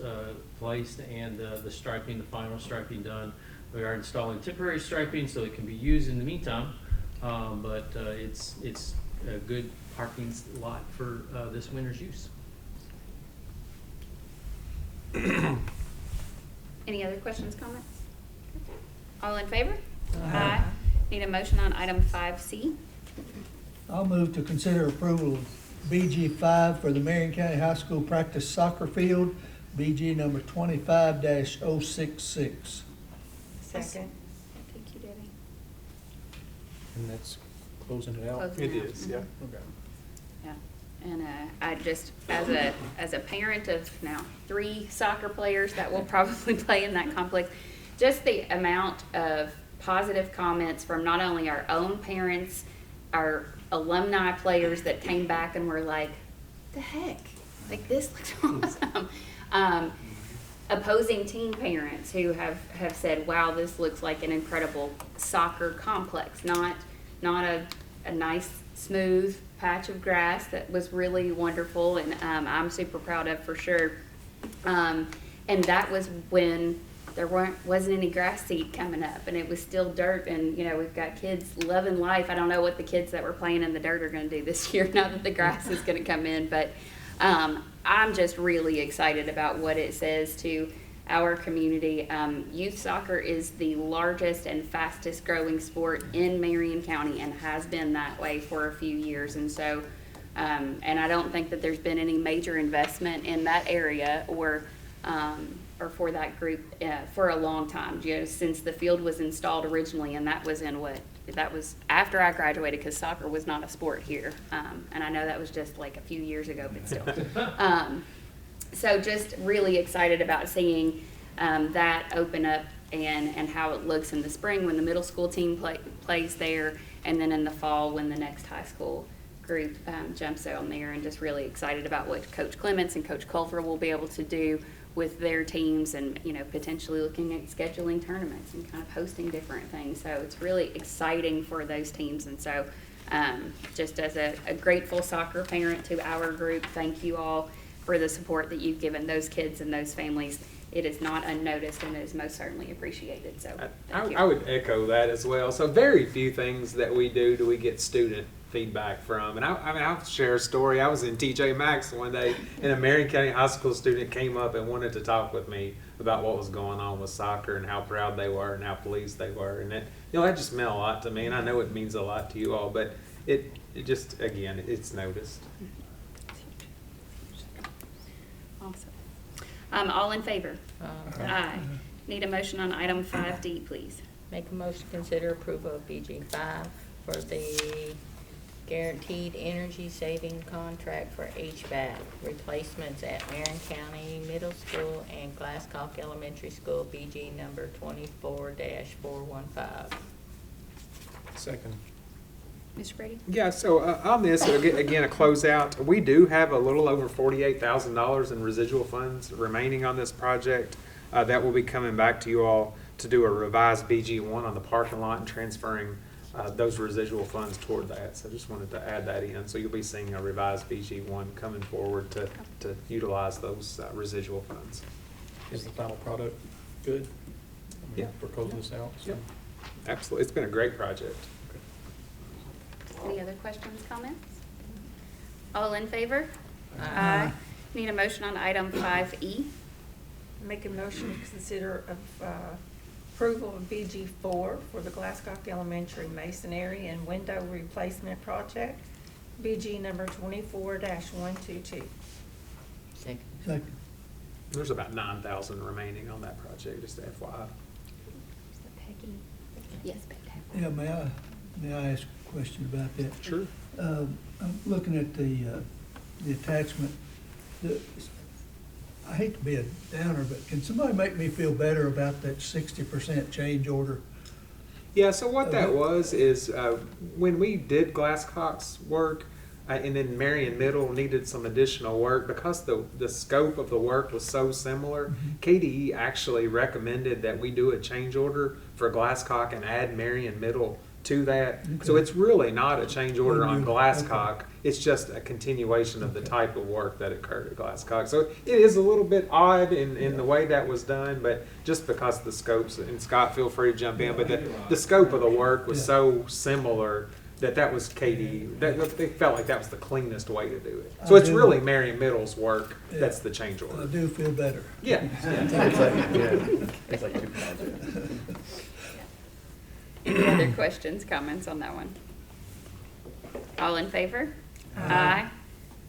placed and the striping, the final striping done. We are installing temporary striping so it can be used in the meantime, but it's a good parking lot for this winter's use. Any other questions, comments? All in favor? Aye. Need a motion on item 5C? I'll move to consider approval of BG 5 for the Marion County High School practice soccer field, BG number 25-066. Second. Thank you, Debbie. And that's closing it out? Closing It out. is, yeah. Okay. Yeah, and I just, as a parent of now 3 soccer players that will probably play in that complex, just the amount of positive comments from not only our own parents, our alumni players that came back and were like, the heck, like this looks awesome. Opposing team parents who have said, wow, this looks like an incredible soccer complex, not a nice smooth patch of grass that was really wonderful, and I'm super proud of for sure. And that was when there wasn't any grass seed coming up, and it was still dirt, and we've got kids loving life. I don't know what the kids that were playing in the dirt are going to do this year now that the grass is going to come in, but I'm just really excited about what it says to our community. Youth soccer is the largest and fastest growing sport in Marion County and has been that way for a few years. And so, and I don't think that there's been any major investment in that area or for that group for a long time, you know, since the field was installed originally, and that was that was after I graduated, because soccer was not a sport here. And I know that was just like a few years ago, but still. So just really excited about seeing that open up and how it looks in the spring when the middle school team plays there, and then in the fall when the next high school group jumps on there, and just really excited about what Coach Clements and Coach Culver will be able to do with their teams, and you know, potentially looking at scheduling tournaments and kind of hosting different things. So it's really exciting for those teams. And so just as a grateful soccer parent to our group, thank you all for the support that you've given those kids and those families. It is not unnoticed and it is most certainly appreciated. So thank you. I would echo that as well. So very few things that we do we get student feedback from. And I mean, I'll share a story. I was in TJ Maxx one day, and a Marion County High School student came up and wanted to talk with me about what was going on with soccer and how proud they were and how pleased they were. And that, you know, that just meant a lot to me, and I know it means a lot to you all, but it just, again, it's noticed. Awesome. All in favor? Aye. Need a motion on item 5D, please. Make a motion to consider approval of BG 5 for the guaranteed energy saving contract for HVAC replacements at Marion County Middle School and Glasscock Elementary School, BG number 24-415. Second. Mr. Brady? Yeah, so on this, again, a closeout. We do have a little over $48,000 in residual funds remaining on this project. That will be coming back to you all to do a revised BG1 on the parking lot and transferring those residual funds toward that. So I just wanted to add that in. So you'll be seeing a revised BG1 coming forward to utilize those residual funds. Is the final product good? Yeah. For closing this out? So. Yep. Absolutely. It's been a great project. Any other questions, comments? All in favor? Aye. Need a motion on item 5E. Make a motion to consider approval of BG 4 for the Glasscock Elementary masonry and window replacement project, BG number 24-122. Second. There's about 9,000 remaining on that project, just FYI. Peggy. Yes, Peggy. Yeah, may I ask a question about that? Sure. I'm looking at the attachment. I hate to be a downer, but can somebody make me feel better about that 60% change order? Yeah, so what that was is when we did Glasscock's work, and then Marion Middle needed some additional work, because the scope of the work was so similar, KDE actually recommended that we do a change order for Glasscock and add Marion Middle to that. Okay. So it's really not a change order on Glasscock. Okay. It's just a continuation of the type of work that occurred at Glasscock. So it is a little bit odd in the way that was done, but just because the scopes, and Scott, feel free to jump in, but the scope of the work was so similar that was KD. They felt like that was the cleanest way to do it. So it's really Marion Middle's work that's the change order. I do feel better. Yeah. It's like two projects. Any other questions, comments on that one? All in favor? Aye.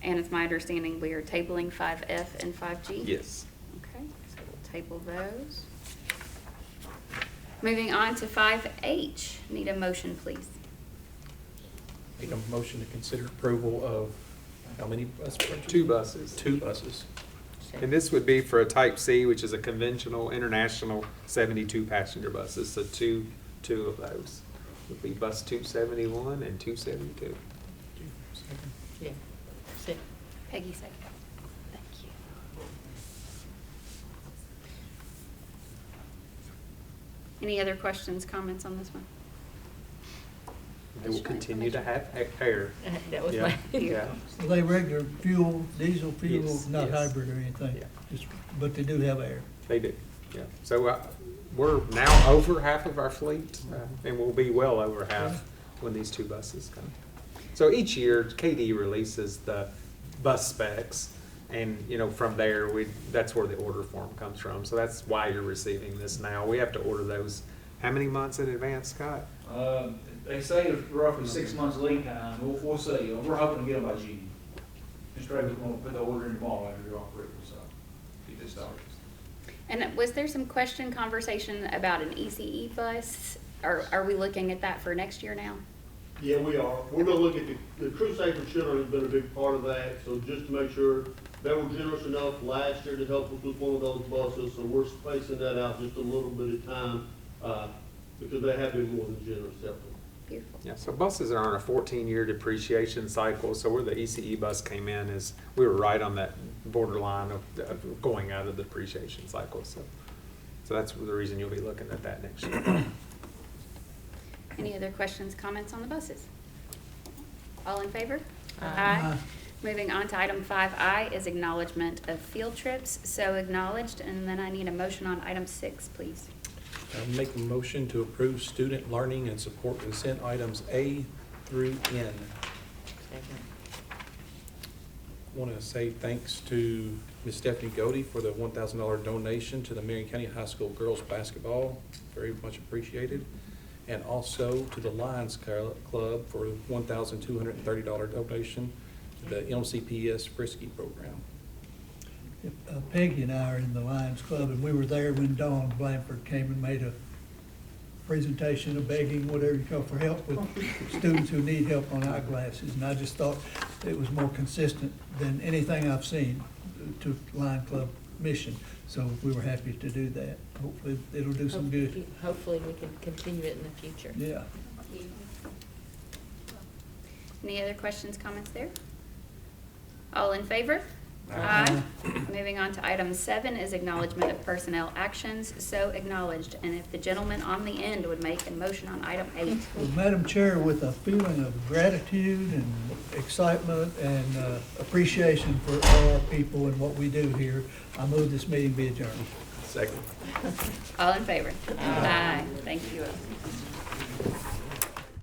And it's my understanding we are tabling 5F and 5G? Yes. Okay, so we'll table those. Moving on to 5H. Need a motion, please. Need a motion to consider approval of how many bus purchases? 2 buses. 2 buses. And this would be for a Type C, which is a conventional international 72 passenger buses. So two of those would be bus 271 and 272. Yeah. Second. Peggy second. Thank you. Any other questions, comments on this one? They will continue to have air. That was Yeah. my. Yeah. So they regular fuel, diesel fuel, Yes, not yes. hybrid or anything? Yeah. But they do have air? They do. Yeah. So we're now over half of our fleet, and we'll be well over half when these 2 buses come. So each year, KD releases the bus specs, And, you know, from there, that's where the order form comes from. So that's why you're receiving this now. We have to order those, how many months in advance, Scott? They say it's roughly 6 months lead time. We'll see. We're hoping to get them by June. Just ready to put the order in tomorrow after you're off Christmas, so get this started. And was there some conversation about an ECE bus? Are we looking at that for next year now? Yeah, we are. We're gonna look at the Crusade for Children has been a big part of that, so just to make sure they were generous enough last year to help us with one of those buses, so we're spacing that out just a little bit of time, because they have been more than generous, definitely. Beautiful. Yeah, so buses are on a 14-year depreciation cycle. So where the ECE bus came in is we were right on that borderline of going out of the depreciation cycle. So that's the reason you'll be looking at that next year. Any other questions, comments on the buses? All in favor? Aye. Moving on to item 5I is acknowledgement of field trips. So acknowledged, and then I need a motion on item 6, please. I make a motion to approve student learning and support consent items A through N. Want to say thanks to Ms. Stephanie Godey for the $1,000 donation to the Marion County High School girls basketball. Very much appreciated. And also to the Lions Club for $1,230 donation to the MCPS Frisky program. Peggy and I are in the Lions Club, and we were there when Dawn Blanford came and made a presentation of begging, whatever you call, for help with students who need help on eyeglasses. And I just thought it was more consistent than anything I've seen to Lion Club mission. So we were happy to do that. Hopefully it'll do some good. Hopefully we can continue it in the future. Yeah. Any other questions, comments there? All in favor? Aye. Moving on to item 7 is acknowledgement of personnel actions. So acknowledged. And if the gentleman on the end would make a motion on item 8. Well, Madam Chair, with a feeling of gratitude and excitement and appreciation for all our people and what we do here, I move this meeting be adjourned. Second. All in favor? Aye. Thank you.